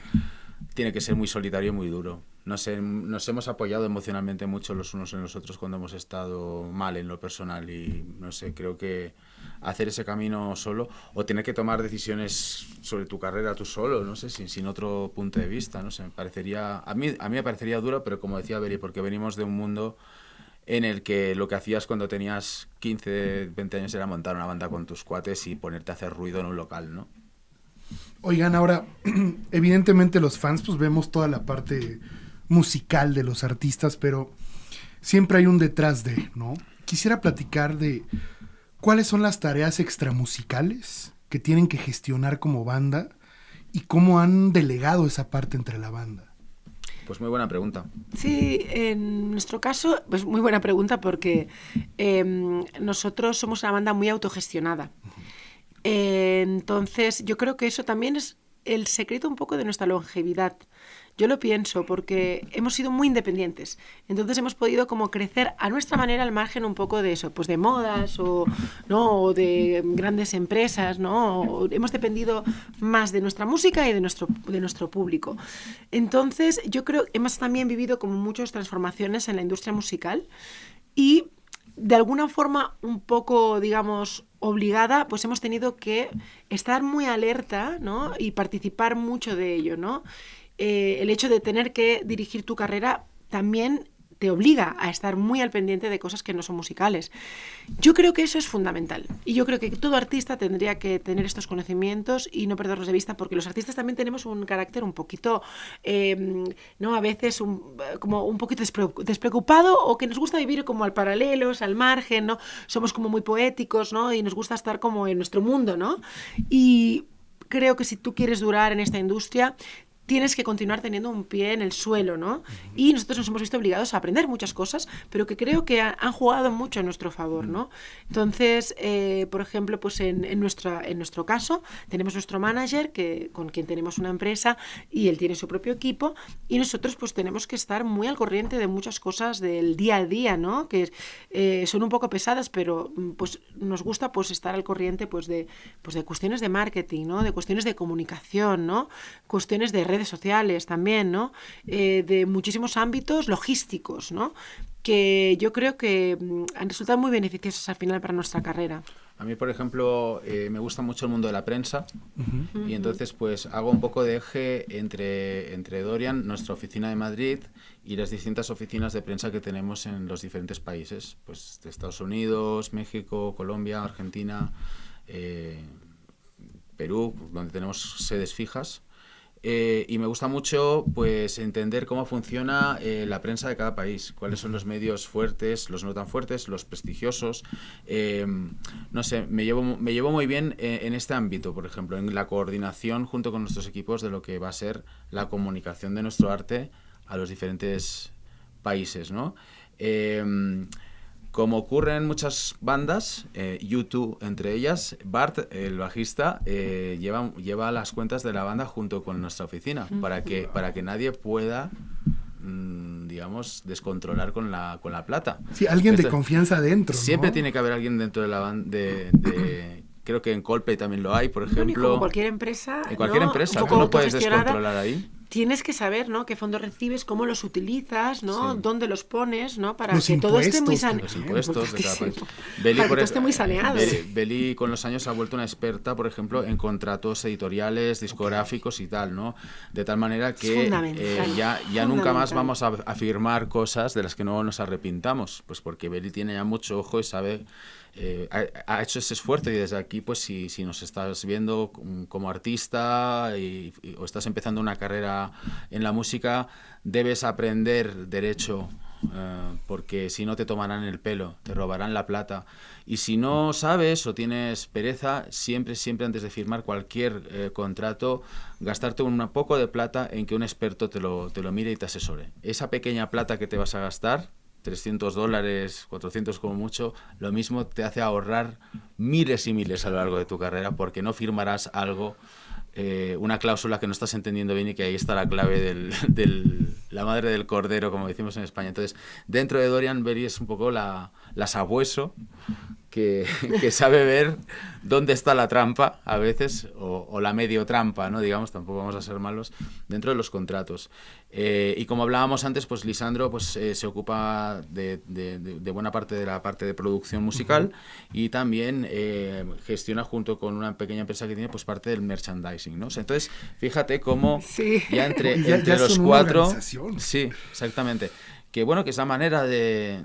tiene que ser muy solitario y muy duro. Nos hemos apoyado emocionalmente mucho los unos en los otros cuando hemos estado mal en lo personal y no sé, creo que hacer ese camino solo o tener que tomar decisiones sobre tu carrera tú solo, no sé, sin otro punto de vista, no sé, a mí me parecería duro, pero como decía Beli, porque venimos de un mundo en el que lo que hacías cuando tenías 15, 20 años era montar una banda con tus cuates y ponerte a hacer ruido en un local, ¿no? Oigan, ahora, evidentemente los fans pues vemos toda la parte musical de los artistas, pero siempre hay un detrás de, ¿no? Quisiera platicar de cuáles son las tareas extramusicales que tienen que gestionar como banda y cómo han delegado esa parte entre la banda. Pues muy buena pregunta. Sí, en nuestro caso, pues muy buena pregunta porque nosotros somos una banda muy autogestionada. Entonces, yo creo que eso también es el secreto un poco de nuestra longevidad. Yo lo pienso porque hemos sido muy independientes. Entonces hemos podido como crecer a nuestra manera al margen un poco de eso, pues de modas o, ¿no? O de grandes empresas, ¿no? O hemos dependido más de nuestra música y de nuestro público. Entonces yo creo que hemos también vivido como muchas transformaciones en la industria musical y de alguna forma un poco, digamos, obligada, pues hemos tenido que estar muy alerta, ¿no? Y participar mucho de ello, ¿no? El hecho de tener que dirigir tu carrera también te obliga a estar muy al pendiente de cosas que no son musicales. Yo creo que eso es fundamental y yo creo que todo artista tendría que tener estos conocimientos y no perderlos de vista porque los artistas también tenemos un carácter un poquito, ¿no? A veces como un poquito despreocupado o que nos gusta vivir como al paralelos, al margen, ¿no? Somos como muy poéticos, ¿no? Y nos gusta estar como en nuestro mundo, ¿no? Y creo que si tú quieres durar en esta industria tienes que continuar teniendo un pie en el suelo, ¿no? Y nosotros nos hemos visto obligados a aprender muchas cosas, pero que creo que han jugado mucho a nuestro favor, ¿no? Entonces, por ejemplo, pues en nuestro caso, tenemos nuestro manager, con quien tenemos una empresa, y él tiene su propio equipo, y nosotros pues tenemos que estar muy al corriente de muchas cosas del día a día, ¿no? Que son un poco pesadas, pero pues nos gusta pues estar al corriente pues de cuestiones de marketing, ¿no? De cuestiones de comunicación, ¿no? Cuestiones de redes sociales también, ¿no? De muchísimos ámbitos logísticos, ¿no? Que yo creo que han resultado muy beneficiosos al final para nuestra carrera. A mí, por ejemplo, me gusta mucho el mundo de la prensa y entonces pues hago un poco de eje entre Dorian, nuestra oficina de Madrid, y las distintas oficinas de prensa que tenemos en los diferentes países, pues de Estados Unidos, México, Colombia, Argentina, Perú, donde tenemos sedes fijas. Y me gusta mucho pues entender cómo funciona la prensa de cada país, cuáles son los medios fuertes, los no tan fuertes, los prestigiosos. No sé, me llevo muy bien en este ámbito, por ejemplo, en la coordinación junto con nuestros equipos de lo que va a ser la comunicación de nuestro arte a los diferentes países, ¿no? Como ocurre en muchas bandas, U2 entre ellas, Bart, el bajista, lleva las cuentas de la banda junto con nuestra oficina para que nadie pueda, digamos, descontrolar con la plata. Sí, alguien de confianza dentro, ¿no? Siempre tiene que haber alguien dentro de la banda creo que en Coldplay también lo hay, por ejemplo. Bueno, y como cualquier empresa, en cualquier empresa, tú no puedes descontrolar ahí. Tienes que saber, ¿no? Qué fondos recibes, cómo los utilizas, ¿no? Sí. Dónde los pones, ¿no? Para los que todo esté muy saneado. Los impuestos de cada país. Para que todo esté muy saneado. Beli con los años se ha vuelto una experta, por ejemplo, en contratos editoriales, discográficos y tal, ¿no? De tal manera que ya nunca más vamos a firmar cosas de las que no nos arrepintamos, pues porque Beli tiene ya mucho ojo y sabe... ha hecho ese esfuerzo y desde aquí pues si nos estás viendo como artista o estás empezando una carrera en la música, debes aprender derecho, porque si no te tomarán el pelo, te robarán la plata, y si no sabes o tienes pereza, siempre antes de firmar cualquier contrato, gastarte un poco de plata en que un experto te lo mire y te asesore. Esa pequeña plata que te vas a gastar, $300, 400 como mucho, lo mismo te hace ahorrar miles y miles a lo largo de tu carrera, porque no firmarás algo una cláusula que no estás entendiendo bien y que ahí está la clave la madre del cordero, como decimos en España. Entonces, dentro de Dorian Belli es un poco la sabueso que sabe ver dónde está la trampa a veces, o la medio trampa, ¿no? Digamos, tampoco vamos a ser malos, dentro de los contratos. Y como hablábamos antes, pues Lisandro pues, se ocupa de buena parte de la parte de producción musical y también gestiona junto con una pequeña empresa que tiene pues parte del merchandising, ¿no? O sea, entonces, fíjate cómo ya entre los cuatro... Sí, exactamente. Que bueno, que es la manera de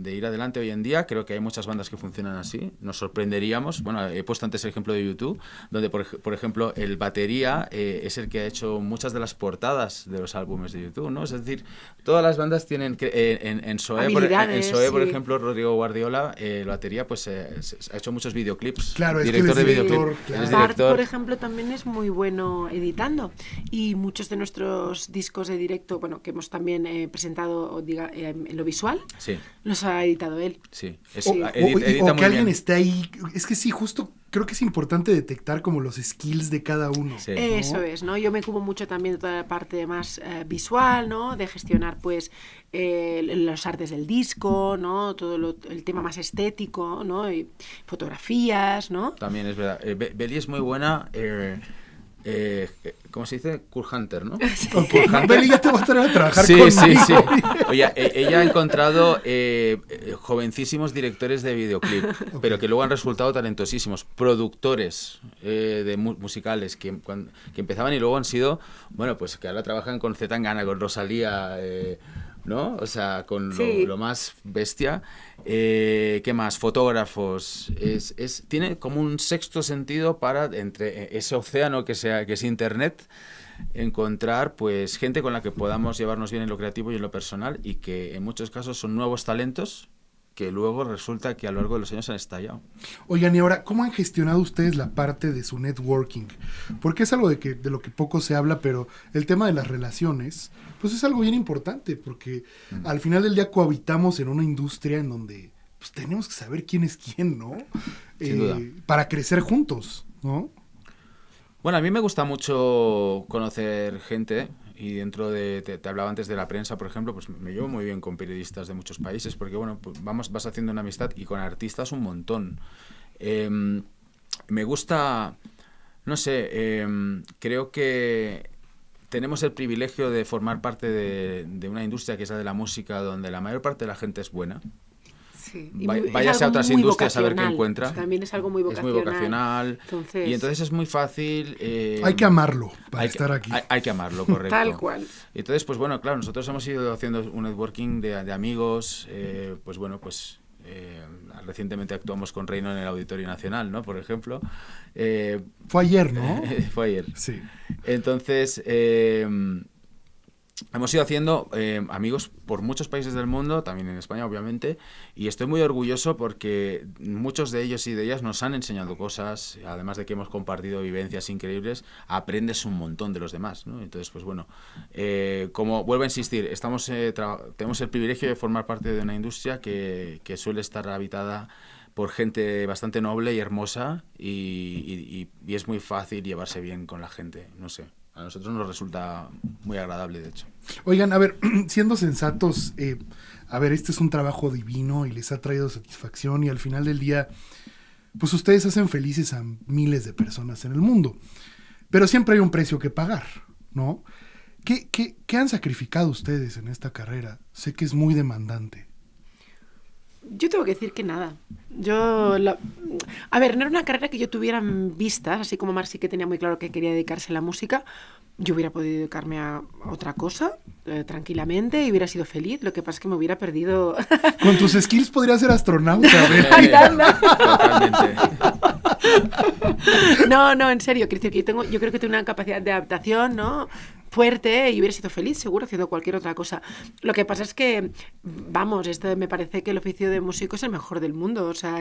ir adelante hoy en día. Creo que hay muchas bandas que funcionan así. Nos sorprenderíamos. Bueno, he puesto antes el ejemplo de YouTube, donde por ejemplo el batería es el que ha hecho muchas de las portadas de los álbumes de YouTube, ¿no? Es decir, todas las bandas tienen en SOE, por ejemplo, Rodrigo Guardiola, el batería, pues ha hecho muchos videoclips. Claro, director es que de videoclip. Claro. Bart, por ejemplo, también es muy bueno editando. Y muchos de nuestros discos de directo, bueno, que hemos también presentado en lo visual, sí, los ha editado él. Sí, edita o que alguien esté ahí. Es que sí, justo creo que es importante detectar como los skills de cada uno. Sí. ¿no? Eso es, ¿no? Yo me ocupo mucho también de toda la parte más visual, ¿no? De gestionar, pues, los artes del disco, ¿no? Todo el tema más estético, ¿no? Y fotografías, ¿no? También es verdad. Belli es muy buena... ¿cómo se dice? Cool Hunter, ¿no? Okay. Belli ya te va a traer a trabajar conmigo. Sí. Oye, ella ha encontrado jovencísimos directores de videoclip, pero que luego han resultado talentosísimos, productores de musicales que empezaban y luego han sido, bueno, pues que ahora trabajan con Zetangana, con Rosalía, ¿no? O sea, con lo más bestia. ¿Qué más? Fotógrafos. Tiene como un sexto sentido para, entre ese océano que es Internet, encontrar pues gente con la que podamos llevarnos bien en lo creativo y en lo personal, y que en muchos casos son nuevos talentos que luego resulta que a lo largo de los años han estallado. Oigan, y ahora, ¿cómo han gestionado ustedes la parte de su networking? Porque es algo de lo que poco se habla, pero el tema de las relaciones, pues es algo bien importante, porque al final del día cohabitamos en una industria en donde pues tenemos que saber quién es quién, ¿no? Sin duda. Para crecer juntos, ¿no? Bueno, a mí me gusta mucho conocer gente, y dentro de, te hablaba antes de la prensa, por ejemplo, pues me llevo muy bien con periodistas de muchos países, porque bueno, pues vas haciendo una amistad, y con artistas un montón. Me gusta, no sé, creo que tenemos el privilegio de formar parte de una industria que es la de la música, donde la mayor parte de la gente es buena. Sí. Váyase a otras industrias a ver qué encuentra. También es algo muy vocacional. Es muy vocacional. Y entonces es muy fácil... hay que amarlo para estar aquí. Hay que amarlo, correcto. Tal cual. Entonces, pues bueno, claro, nosotros hemos ido haciendo un networking de amigos, pues bueno, pues... recientemente actuamos con Reino en el Auditorio Nacional, ¿no? Por ejemplo. Fue ayer, ¿no? Fue ayer. Sí. Entonces... hemos ido haciendo amigos por muchos países del mundo, también en España, obviamente, y estoy muy orgulloso porque muchos de ellos y de ellas nos han enseñado cosas, además de que hemos compartido vivencias increíbles, aprendes un montón de los demás, ¿no? Entonces, pues bueno, como vuelvo a insistir, tenemos el privilegio de formar parte de una industria que suele estar habitada por gente bastante noble y hermosa, y es muy fácil llevarse bien con la gente, no sé. A nosotros nos resulta muy agradable, de hecho. Oigan, a ver, siendo sensatos, este es un trabajo divino y les ha traído satisfacción, y al final del día, pues ustedes hacen felices a miles de personas en el mundo. Pero siempre hay un precio que pagar, ¿no? ¿Qué han sacrificado ustedes en esta carrera? Sé que es muy demandante. Yo tengo que decir que nada. A ver, no era una carrera que yo tuviera en vistas, así como Mar sí que tenía muy claro que quería dedicarse a la música. Yo hubiera podido dedicarme a otra cosa tranquilamente y hubiera sido feliz. Lo que pasa es que me hubiera perdido... Con tus skills podrías ser astronauta. Totalmente. No, en serio. Quiero decir que yo creo que tengo una capacidad de adaptación, ¿no? fuerte y hubiera sido feliz seguro haciendo cualquier otra cosa. Lo que pasa es que, vamos, esto me parece que el oficio de músico es el mejor del mundo. O sea,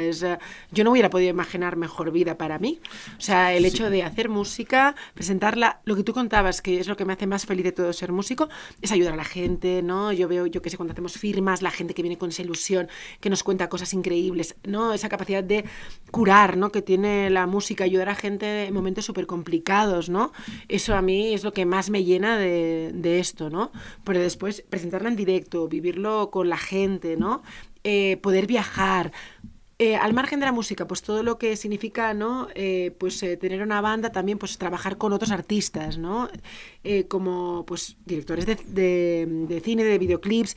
yo no hubiera podido imaginar mejor vida para mí. O sea, el hecho de hacer música, presentarla, lo que tú contabas, que es lo que me hace más feliz de todo ser músico, es ayudar a la gente, ¿no? Yo veo, yo qué sé, cuando hacemos firmas, la gente que viene con esa ilusión, que nos cuenta cosas increíbles, ¿no? Esa capacidad de curar, ¿no? Que tiene la música, ayudar a gente en momentos súper complicados, ¿no? Eso a mí es lo que más me llena de esto, ¿no? Pero después presentarla en directo, vivirlo con la gente, ¿no? Poder viajar. Al margen de la música, pues todo lo que significa, ¿no? Tener una banda, también pues trabajar con otros artistas, ¿no? Como pues directores de cine, de videoclips,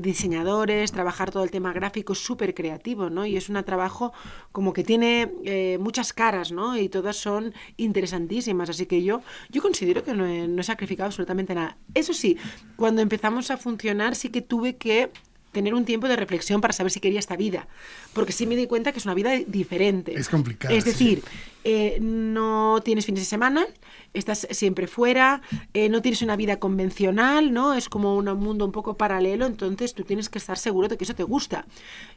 diseñadores, trabajar todo el tema gráfico es súper creativo, ¿no? Y es un trabajo como que tiene muchas caras, ¿no? Y todas son interesantísimas, así que yo considero que no he sacrificado absolutamente nada. Eso sí, cuando empezamos a funcionar sí que tuve que tener un tiempo de reflexión para saber si quería esta vida, porque sí me di cuenta que es una vida diferente. Es complicada. Es decir, no tienes fines de semana, estás siempre fuera, no tienes una vida convencional, ¿no? Es como un mundo un poco paralelo, entonces tú tienes que estar seguro de que eso te gusta.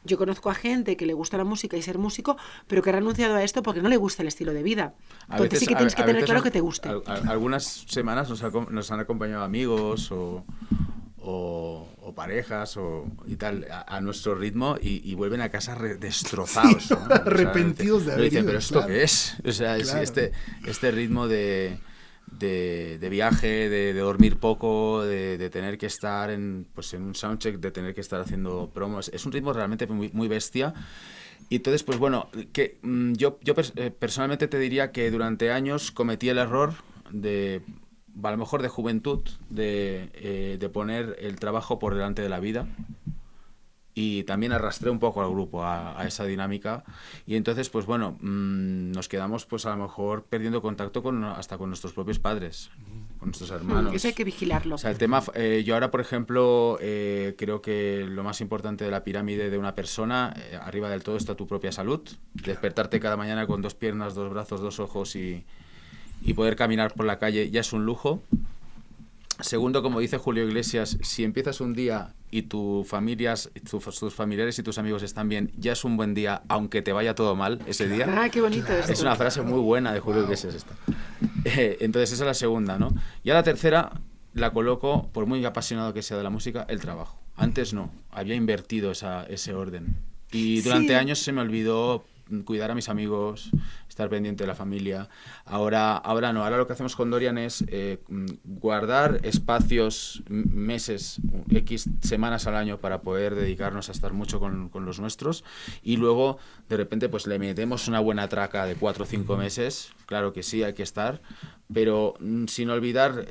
Yo conozco a gente que le gusta la música y ser músico, pero que ha renunciado a esto porque no le gusta el estilo de vida. Entonces sí que tienes que tener claro que te guste. Algunas semanas nos han acompañado amigos o parejas y tal a nuestro ritmo y vuelven a casa destrozados, ¿no? Arrepentidos de haber dicen, ido, pero ¿esto claro. qué es? O sea, Claro. este ritmo de viaje, de dormir poco, de tener que estar en un soundcheck, de tener que estar haciendo promos, es un ritmo realmente muy, muy bestia. Y entonces, pues bueno, yo personalmente te diría que durante años cometí el error a lo mejor de juventud, de poner el trabajo por delante de la vida, y también arrastré un poco al grupo a esa dinámica, y entonces pues bueno, nos quedamos pues a lo mejor perdiendo contacto hasta con nuestros propios padres, con nuestros hermanos. Eso hay que vigilarlo. O sea, el tema, yo ahora por ejemplo creo que lo más importante de la pirámide de una persona, arriba del todo está tu propia salud, despertarte cada mañana con 2 piernas, 2 brazos, 2 ojos y poder caminar por la calle ya es un lujo. Segundo, como dice Julio Iglesias, si empiezas un día y tus familiares y tus amigos están bien, ya es un buen día, aunque te vaya todo mal ese día. Ah, qué bonito esto. Es una frase muy buena de Julio Iglesias esta. Entonces esa es la segunda, ¿no? Y a la tercera la coloco, por muy apasionado que sea de la música, el trabajo. Antes no, había invertido ese orden. Y durante años se me olvidó cuidar a mis amigos, estar pendiente de la familia. Ahora no, ahora lo que hacemos con Dorian es guardar espacios, meses, X semanas al año para poder dedicarnos a estar mucho con los nuestros, y luego de repente pues le metemos una buena traca de 4 o 5 meses, claro que sí, hay que estar, pero sin olvidar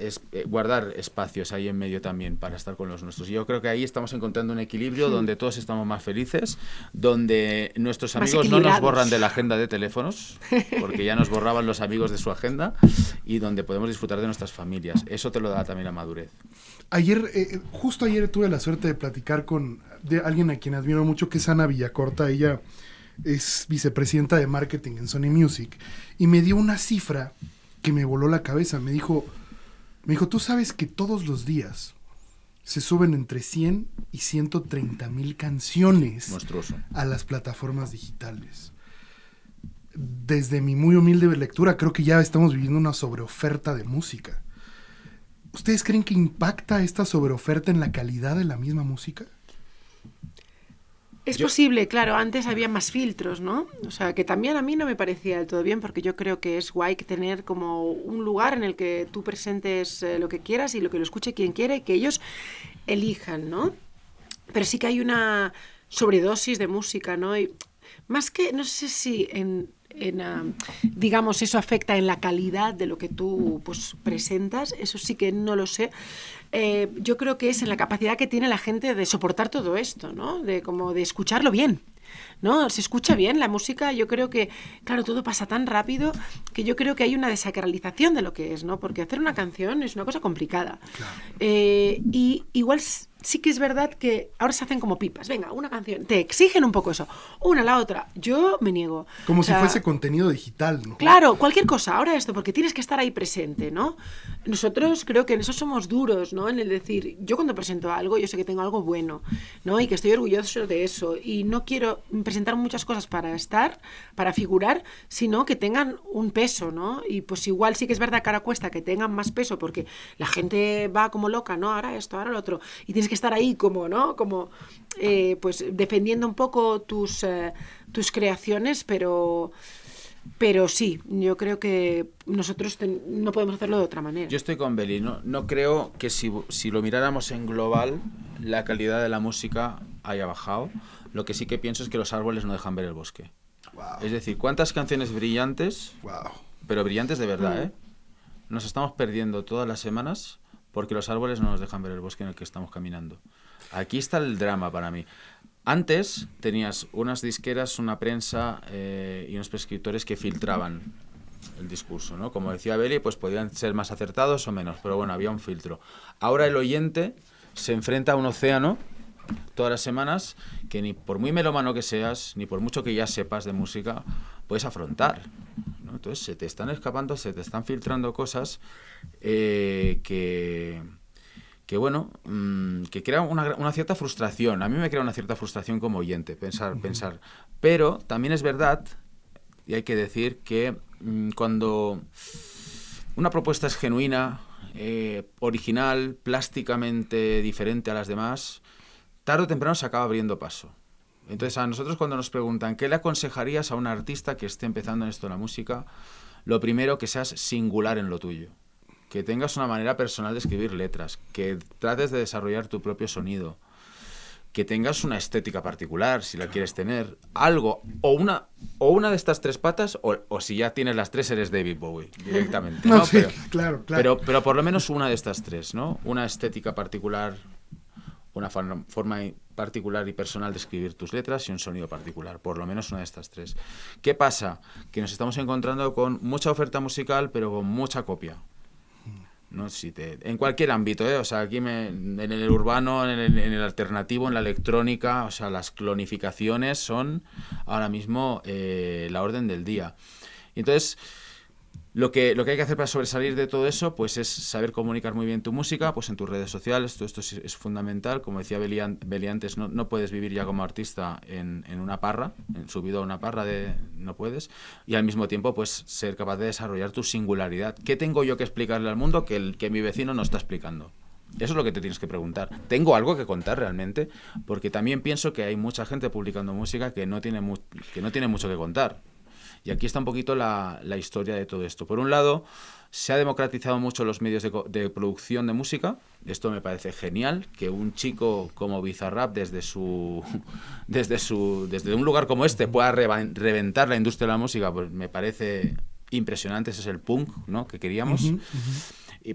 guardar espacios ahí en medio también para estar con los nuestros. Yo creo que ahí estamos encontrando un equilibrio donde todos estamos más felices, donde nuestros amigos no nos borran de la agenda de teléfonos, porque ya nos borraban los amigos de su agenda, y donde podemos disfrutar de nuestras familias. Eso te lo da también la madurez. Justo ayer tuve la suerte de platicar de alguien a quien admiro mucho, que es Ana Villacorta. Ella es vicepresidenta de marketing en Sony Music, y me dio una cifra que me voló la cabeza. Me dijo, tú sabes que todos los días se suben entre 100 y 130,000 canciones Monstruoso. a las plataformas digitales. Desde mi muy humilde lectura, creo que ya estamos viviendo una sobreoferta de música. ¿Ustedes creen que impacta esta sobreoferta en la calidad de la misma música? Es posible, claro, antes había más filtros, ¿no? O sea, que también a mí no me parecía del todo bien, porque yo creo que es guay tener como un lugar en el que tú presentes lo que quieras y lo escuche quien quiera y que ellos elijan, ¿no? Pero sí que hay una sobredosis de música, ¿no? Y más que, no sé si digamos, eso afecta en la calidad de lo que tú pues presentas, eso sí que no lo sé. Yo creo que es en la capacidad que tiene la gente de soportar todo esto, ¿no? De escucharlo bien, ¿no? Se escucha bien la música. Yo creo que, claro, todo pasa tan rápido que yo creo que hay una desacralización de lo que es, ¿no? Porque hacer una canción es una cosa complicada. Claro. Y igual sí que es verdad que ahora se hacen como pipas. Venga, una canción. Te exigen un poco eso. Una a la otra. Yo me niego. Como si fuese ese contenido digital, ¿no? Claro, cualquier cosa, ahora esto, porque tienes que estar ahí presente, ¿no? Nosotros creo que en eso somos duros, ¿no? En el decir, yo cuando presento algo, yo sé que tengo algo bueno, ¿no? Y que estoy orgulloso de eso. Y no quiero presentar muchas cosas para figurar, sino que tengan un peso, ¿no? Y pues igual sí que es verdad que ahora cuesta que tengan más peso, porque la gente va como loca, ¿no? Ahora esto, ahora lo otro. Y tienes que estar ahí como, ¿no? Como, pues defendiendo un poco tus creaciones, pero sí, yo creo que nosotros no podemos hacerlo de otra manera. Yo estoy con Beli, no creo que si lo miráramos en global, la calidad de la música haya bajado. Lo que sí que pienso es que los árboles no dejan ver el bosque. Wow. Es decir, cuántas canciones brillantes, Wow. pero brillantes de verdad, nos estamos perdiendo todas las semanas porque los árboles no nos dejan ver el bosque en el que estamos caminando. Aquí está el drama para mí. Antes tenías unas disqueras, una prensa y unos prescriptores que filtraban el discurso, ¿no? Como decía Beli, pues podían ser más acertados o menos, pero bueno, había un filtro. Ahora el oyente se enfrenta a un océano todas las semanas que ni por muy melómano que seas, ni por mucho que ya sepas de música, puedes afrontar, ¿no? Entonces se te están escapando, se te están filtrando cosas que bueno, que crea una cierta frustración. A mí me crea una cierta frustración como oyente, pensar. Pero también es verdad, y hay que decir, que cuando una propuesta es genuina, original, plásticamente diferente a las demás, tarde o temprano se acaba abriendo paso. Entonces, a nosotros cuando nos preguntan ¿qué le aconsejarías a un artista que esté empezando en esto de la música? Lo primero, que seas singular en lo tuyo. Que tengas una manera personal de escribir letras, que trates de desarrollar tu propio sonido, que tengas una estética particular, si la quieres tener, algo, o una de estas tres patas, o si ya tienes las tres, eres David Bowie, directamente, ¿no? No, sí, claro. Pero por lo menos una de estas tres, ¿no? Una estética particular, una forma particular y personal de escribir tus letras y un sonido particular, por lo menos una de estas tres. ¿Qué pasa? Que nos estamos encontrando con mucha oferta musical, pero con mucha copia. ¿No? En cualquier ámbito, o sea, aquí en el urbano, en el alternativo, en la electrónica, o sea, las clonificaciones son ahora mismo la orden del día. Y entonces, lo que hay que hacer para sobresalir de todo eso, pues es saber comunicar muy bien tu música, pues en tus redes sociales. Todo esto es fundamental. Como decía Beli antes, no puedes vivir ya como artista en una parra, subido a una parra, no puedes. Y al mismo tiempo, pues ser capaz de desarrollar tu singularidad. ¿Qué tengo yo que explicarle al mundo que mi vecino no está explicando? Eso es lo que te tienes que preguntar. ¿Tengo algo que contar realmente? Porque también pienso que hay mucha gente publicando música que no tiene mucho que contar. Y aquí está un poquito la historia de todo esto. Por un lado, se ha democratizado mucho los medios de producción de música. Esto me parece genial, que un chico como Bizarrap desde un lugar como este pueda reventar la industria de la música, pues me parece impresionante. Ese es el punk, ¿no?, que queríamos.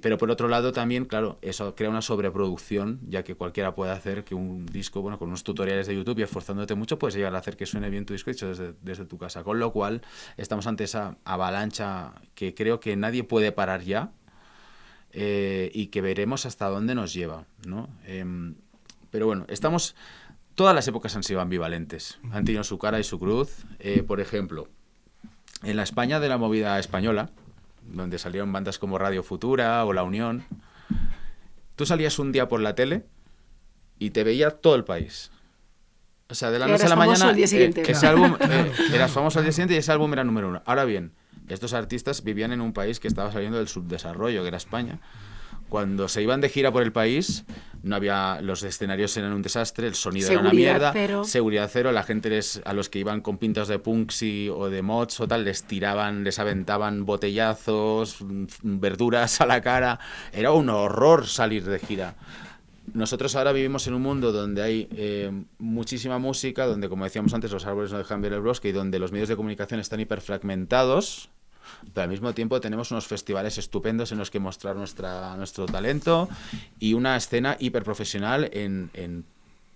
Pero por otro lado también, claro, eso crea una sobreproducción, ya que cualquiera puede hacer que un disco, bueno, con unos tutoriales de YouTube y esforzándote mucho, puedes llegar a hacer que suene bien tu disco hecho desde tu casa. Con lo cual, estamos ante esa avalancha que creo que nadie puede parar ya y que veremos hasta dónde nos lleva, ¿no? Pero bueno, todas las épocas han sido ambivalentes, han tenido su cara y su cruz. Por ejemplo, en la España de la movida española, donde salieron bandas como Radio Futura o La Unión, tú salías un día por la tele y te veía todo el país. O sea, de la noche a la mañana ese álbum, eras famoso al día siguiente y ese álbum era número 1. Ahora bien, estos artistas vivían en un país que estaba saliendo del subdesarrollo, que era España. Cuando se iban de gira por el país, los escenarios eran un desastre, el sonido era una mierda, seguridad cero, la gente a los que iban con pintas de punks o de mods o tal, les aventaban botellazos, verduras a la cara, era un horror salir de gira. Nosotros ahora vivimos en un mundo donde hay muchísima música, donde, como decíamos antes, los árboles no dejan ver el bosque y donde los medios de comunicación están hiperfragmentados. Pero al mismo tiempo tenemos unos festivales estupendos en los que mostrar nuestro talento y una escena hiperprofesional en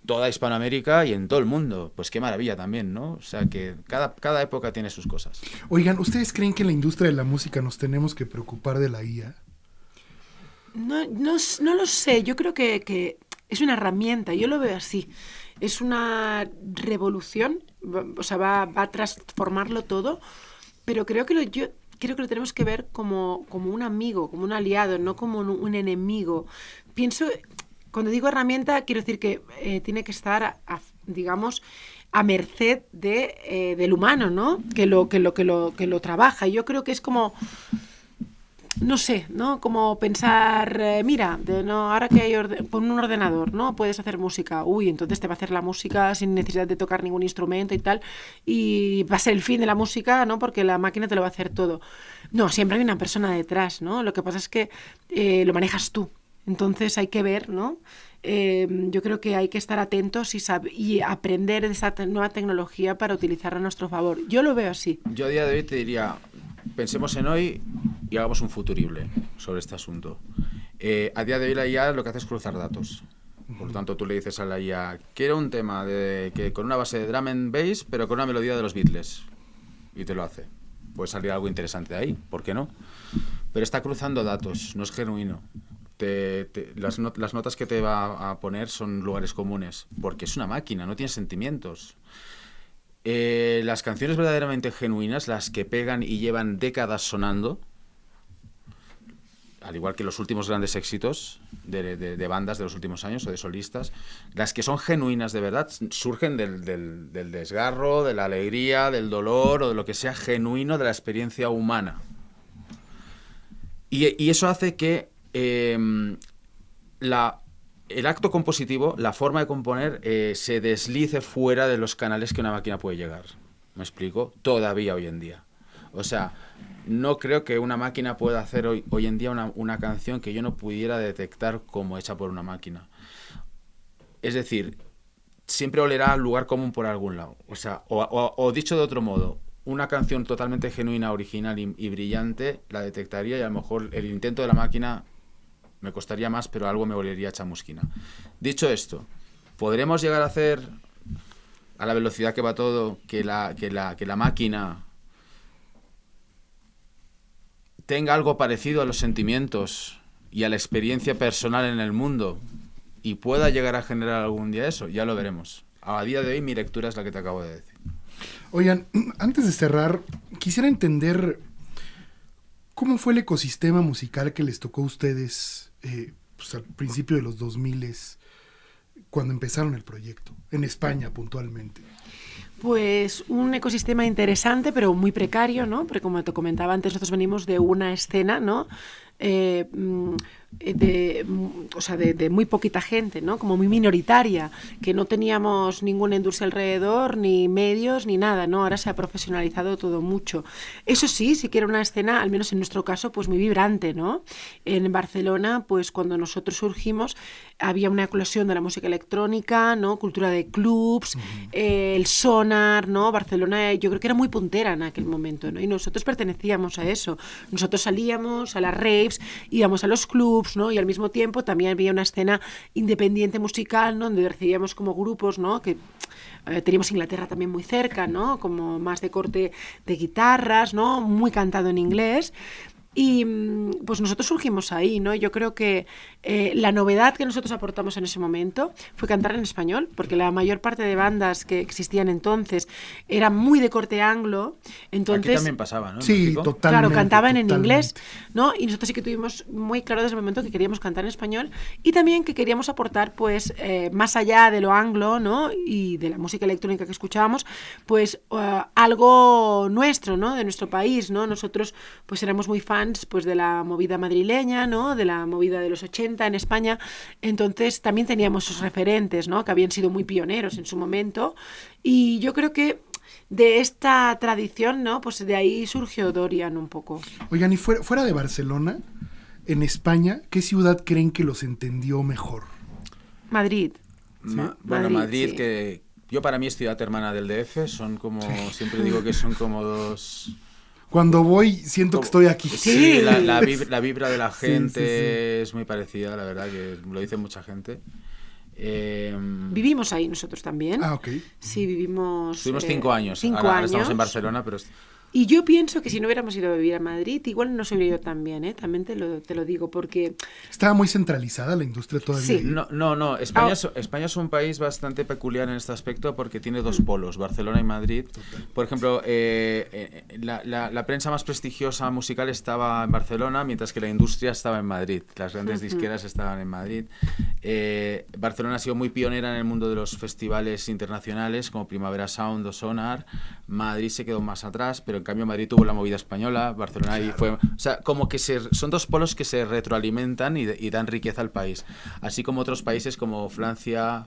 toda Hispanoamérica y en todo el mundo. Pues qué maravilla también, ¿no? O sea que cada época tiene sus cosas. Oigan, ¿ustedes creen que en la industria de la música nos tenemos que preocupar de la IA? No lo sé, yo creo que es una herramienta, yo lo veo así. Es una revolución, o sea, va a transformarlo todo. Pero creo que yo creo que lo tenemos que ver como un amigo, como un aliado, no como un enemigo. Pienso, cuando digo herramienta, quiero decir que tiene que estar, digamos, a merced del humano, ¿no? Que lo trabaja. Y yo creo que es como, no sé, ¿no? Como pensar, mira, ahora que hay con un ordenador, ¿no? Puedes hacer música. Uy, entonces te va a hacer la música sin necesidad de tocar ningún instrumento y tal. Y va a ser el fin de la música, ¿no? Porque la máquina te lo va a hacer todo. No, siempre hay una persona detrás, ¿no? Lo que pasa es que lo manejas tú. Entonces hay que ver, ¿no? Yo creo que hay que estar atentos y aprender de esa nueva tecnología para utilizarla a nuestro favor. Yo lo veo así. Yo a día de hoy te diría, pensemos en hoy y hagamos un futurible sobre este asunto. A día de hoy la IA lo que hace es cruzar datos. Por lo tanto, tú le dices a la IA, quiero un tema que con una base de drum and bass, pero con una melodía de los Beatles. Y te lo hace. Puede salir algo interesante de ahí, ¿por qué no? Pero está cruzando datos, no es genuino. Las notas que te va a poner son lugares comunes, porque es una máquina, no tiene sentimientos. Las canciones verdaderamente genuinas, las que pegan y llevan décadas sonando, al igual que los últimos grandes éxitos de bandas de los últimos años o de solistas, las que son genuinas de verdad surgen del desgarro, de la alegría, del dolor o de lo que sea genuino de la experiencia humana. Y eso hace que el acto compositivo, la forma de componer, se deslice fuera de los canales que una máquina puede llegar. ¿Me explico? Todavía hoy en día. O sea, no creo que una máquina pueda hacer hoy en día una canción que yo no pudiera detectar como hecha por una máquina. Es decir, siempre olerá al lugar común por algún lado. O sea, o dicho de otro modo, una canción totalmente genuina, original y brillante la detectaría y a lo mejor el intento de la máquina me costaría más, pero algo me olería chamusquina. Dicho esto, ¿podremos llegar a hacer, a la velocidad que va todo, que la máquina tenga algo parecido a los sentimientos y a la experiencia personal en el mundo y pueda llegar a generar algún día eso? Ya lo veremos. A día de hoy mi lectura es la que te acabo de decir. Oigan, antes de cerrar, quisiera entender cómo fue el ecosistema musical que les tocó a ustedes pues al principio de los 2000, cuando empezaron el proyecto, en España puntualmente. Pues un ecosistema interesante, pero muy precario, ¿no? Porque como te comentaba antes, nosotros venimos de una escena, ¿no? De muy poquita gente, ¿no? Como muy minoritaria, que no teníamos ninguna industria alrededor, ni medios, ni nada, ¿no? Ahora se ha profesionalizado todo mucho. Eso sí que era una escena, al menos en nuestro caso, pues muy vibrante, ¿no? En Barcelona, pues cuando nosotros surgimos, había una eclosión de la música electrónica, ¿no? Cultura de clubs, el sonar, ¿no? Barcelona, yo creo que era muy puntera en aquel momento, ¿no? Y nosotros pertenecíamos a eso. Nosotros salíamos a las raves, íbamos a los clubs, ¿no? Y al mismo tiempo también había una escena independiente musical, ¿no? Donde recibíamos como grupos, ¿no? Que teníamos Inglaterra también muy cerca, ¿no? Como más de corte de guitarras, ¿no? Muy cantado en inglés. Y pues nosotros surgimos ahí, ¿no? Yo creo que la novedad que nosotros aportamos en ese momento fue cantar en español, porque la mayor parte de bandas que existían entonces eran muy de corte anglo. Entonces, aquí también pasaba, ¿no? Sí, totalmente. Claro, cantaban totalmente. en inglés, ¿no? Y nosotros sí que tuvimos muy claro desde el momento que queríamos cantar en español y también que queríamos aportar, pues, más allá de lo anglo, ¿no? Y de la música electrónica que escuchábamos, pues, algo nuestro, ¿no? De nuestro país, ¿no? Nosotros, pues, éramos muy fans, pues, de la movida madrileña, ¿no? De la movida de los 80 en España. Entonces, también teníamos esos referentes, ¿no? Que habían sido muy pioneros en su momento. Y yo creo que de esta tradición, ¿no? Pues de ahí surgió Dorian un poco. Oigan, y fuera de Barcelona, en España, ¿qué ciudad creen que los entendió mejor? Madrid. Bueno, Madrid, sí. Que yo para mí es ciudad hermana del DF, son como, siempre digo que son como dos... Cuando voy, siento que estoy aquí. Sí, la vibra de la gente sí. es muy parecida, la verdad, que lo dice mucha gente. Vivimos ahí nosotros también. Ah, ok. Sí, vivimos... Estuvimos 5 años. 5 ahora años. estamos en Barcelona, pero Y yo pienso que si no hubiéramos ido a vivir a Madrid, igual no se hubiera ido tan bien, ¿eh? También te lo digo, porque... Estaba muy centralizada la industria todavía. Sí. No. España es un país bastante peculiar en este aspecto porque tiene dos polos, Barcelona y Madrid. Por ejemplo, la prensa más prestigiosa musical estaba en Barcelona, mientras que la industria estaba en Madrid. Las grandes disqueras estaban en Madrid. Barcelona ha sido muy pionera en el mundo de los festivales internacionales, como Primavera Sound o Sonar. Madrid se quedó más atrás, pero en cambio Madrid tuvo la movida española, Barcelona ahí fue... O sea, como que son dos polos que se retroalimentan y dan riqueza al país. Así como otros países como Francia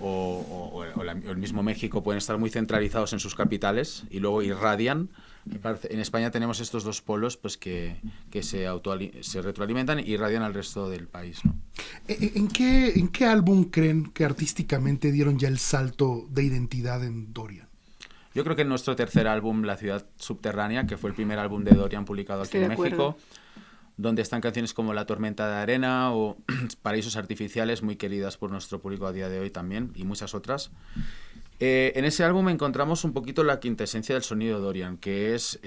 o el mismo México pueden estar muy centralizados en sus capitales y luego irradian. En España tenemos estos dos polos pues que se retroalimentan y irradian al resto del país, ¿no? ¿En qué álbum creen que artísticamente dieron ya el salto de identidad en Dorian? Yo creo que en nuestro tercer álbum, La Ciudad Subterránea, que fue el primer álbum de Dorian publicado aquí en México, donde están canciones como La Tormenta de Arena o Paraísos Artificiales, muy queridas por nuestro público a día de hoy también, y muchas otras. En ese álbum encontramos un poquito la quintesencia del sonido de Dorian, que es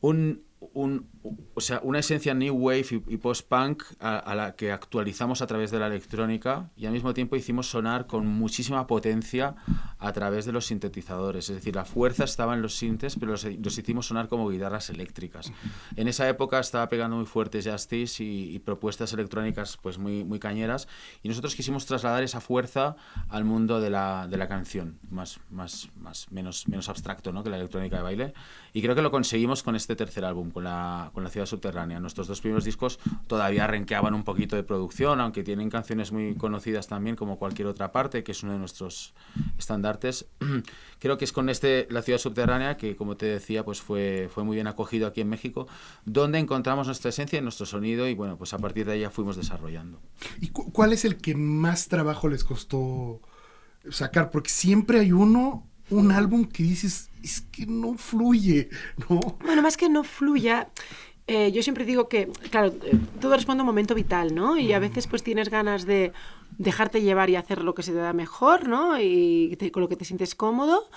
una esencia new wave y post-punk a la que actualizamos a través de la electrónica y al mismo tiempo hicimos sonar con muchísima potencia a través de los sintetizadores. Es decir, la fuerza estaba en los sintes, pero los hicimos sonar como guitarras eléctricas. En esa época estaba pegando muy fuerte Justice y propuestas electrónicas pues muy cañeras, y nosotros quisimos trasladar esa fuerza al mundo de la canción, menos abstracto, ¿no?, que la electrónica de baile, y creo que lo conseguimos con este tercer álbum, con la Ciudad Subterránea. Nuestros dos primeros discos todavía renqueaban un poquito de producción, aunque tienen canciones muy conocidas también, como Cualquier Otra Parte, que es uno de nuestros estandartes. Creo que es con La Ciudad Subterránea que, como te decía, pues fue muy bien acogido aquí en México, donde encontramos nuestra esencia y nuestro sonido, y bueno, pues a partir de ahí ya fuimos desarrollando. ¿Y cuál es el que más trabajo les costó sacar? Porque siempre hay un álbum que dices, es que no fluye, ¿no? Bueno, más que no fluya, yo siempre digo que, claro, todo responde a un momento vital, ¿no? Y a veces pues tienes ganas de dejarte llevar y hacer lo que se te da mejor, ¿no? Y con lo que te sientes cómodo.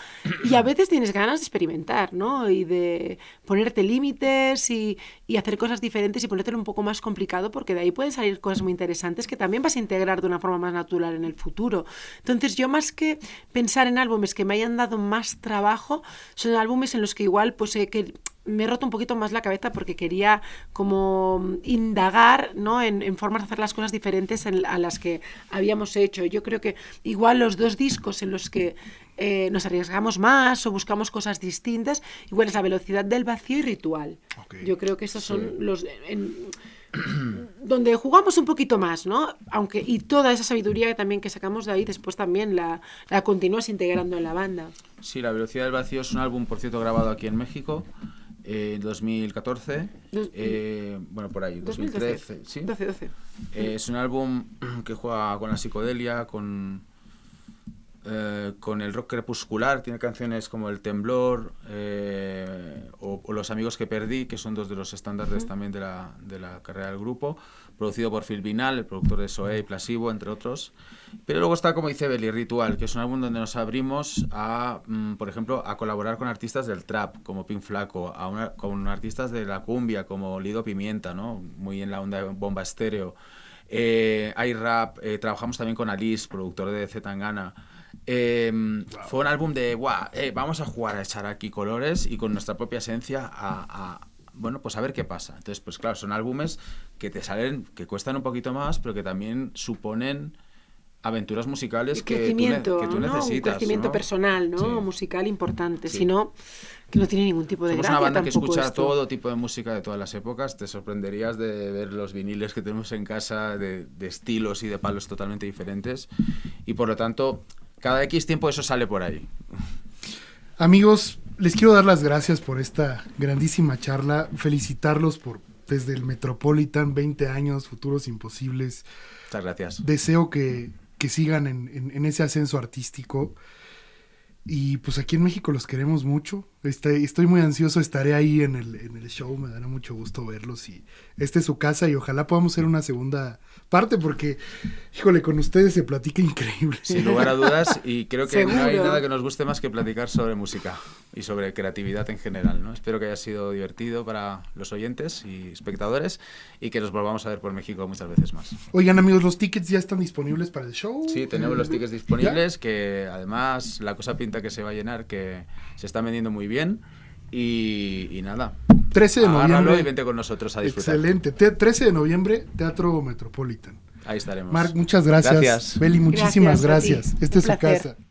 Y a veces tienes ganas de experimentar, ¿no? Y de ponerte límites y hacer cosas diferentes y ponértelo un poco más complicado, porque de ahí pueden salir cosas muy interesantes que también vas a integrar de una forma más natural en el futuro. Entonces, yo más que pensar en álbumes que me hayan dado más trabajo, son álbumes en los que igual pues que me he roto un poquito más la cabeza porque quería como indagar, ¿no?, en formas de hacer las cosas diferentes a las que habíamos hecho. Yo creo que igual los dos discos en los que nos arriesgamos más o buscamos cosas distintas, igual es La Velocidad del Vacío y Ritual. Okay. Yo creo que esos son los... donde jugamos un poquito más, ¿no? Aunque, y toda esa sabiduría también que sacamos de ahí, después también la continúas integrando en la banda. Sí, La Velocidad del Vacío es un álbum, por cierto, grabado aquí en México en 2014, bueno, por ahí, 2013, ¿sí? 12. Es un álbum que juega con la psicodelia, con el rock crepuscular. Tiene canciones como El Temblor o Los Amigos que Perdí, que son dos de los estándares también de la carrera del grupo, producido por Phil Vinal, el productor de Soe y Placebo, entre otros. Pero luego está, como dice Beli, Ritual, que es un álbum donde nos abrimos por ejemplo, a colaborar con artistas del trap, como Pin Flaco, con artistas de la cumbia, como Lido Pimienta, ¿no?, muy en la onda de Bomba Estéreo. Hay rap, trabajamos también con Alice, productor de Z Tangana. Fue un álbum de vamos a jugar a echar aquí colores y con nuestra propia esencia bueno, pues a ver qué pasa. Entonces, pues claro, son álbumes que te salen, que cuestan un poquito más, pero que también suponen aventuras musicales que tú necesitas. Un crecimiento, ¿no?, personal, ¿no? Sí. Musical importante. Sí. Si no, que no tiene ningún tipo de gracia. Somos una banda que escucha todo tipo de música de todas las épocas. Te sorprenderías de ver los viniles que tenemos en casa de estilos y de palos totalmente diferentes. Y por lo tanto, cada X tiempo eso sale por ahí. Amigos, les quiero dar las gracias por esta grandísima charla, felicitarlos por desde el Metropolitan, 20 años, futuros imposibles. Muchas gracias. Deseo que sigan en ese ascenso artístico, y pues aquí en México los queremos mucho. Estoy muy ansioso, estaré ahí en el show, me dará mucho gusto verlos y esta es su casa y ojalá podamos hacer una segunda parte porque, híjole, con ustedes se platica increíble. Sin lugar a dudas, y creo que no hay Seguro. nada que nos guste más que platicar sobre música y sobre creatividad en general, ¿no? Espero que haya sido divertido para los oyentes y espectadores y que nos volvamos a ver por México muchas veces más. Oigan, amigos, los tickets ya están disponibles para el show. Sí, tenemos los tickets disponibles, que además la cosa pinta que se va a llenar, que se están vendiendo muy bien y nada. 13 de Agárralo noviembre. y vente con nosotros a disfrutar. Excelente. 13 de noviembre, Teatro Metropolitan. Ahí estaremos. Marc, muchas gracias. Gracias. Beli, muchísimas Gracias a ti. gracias. Esta es Un su placer. casa.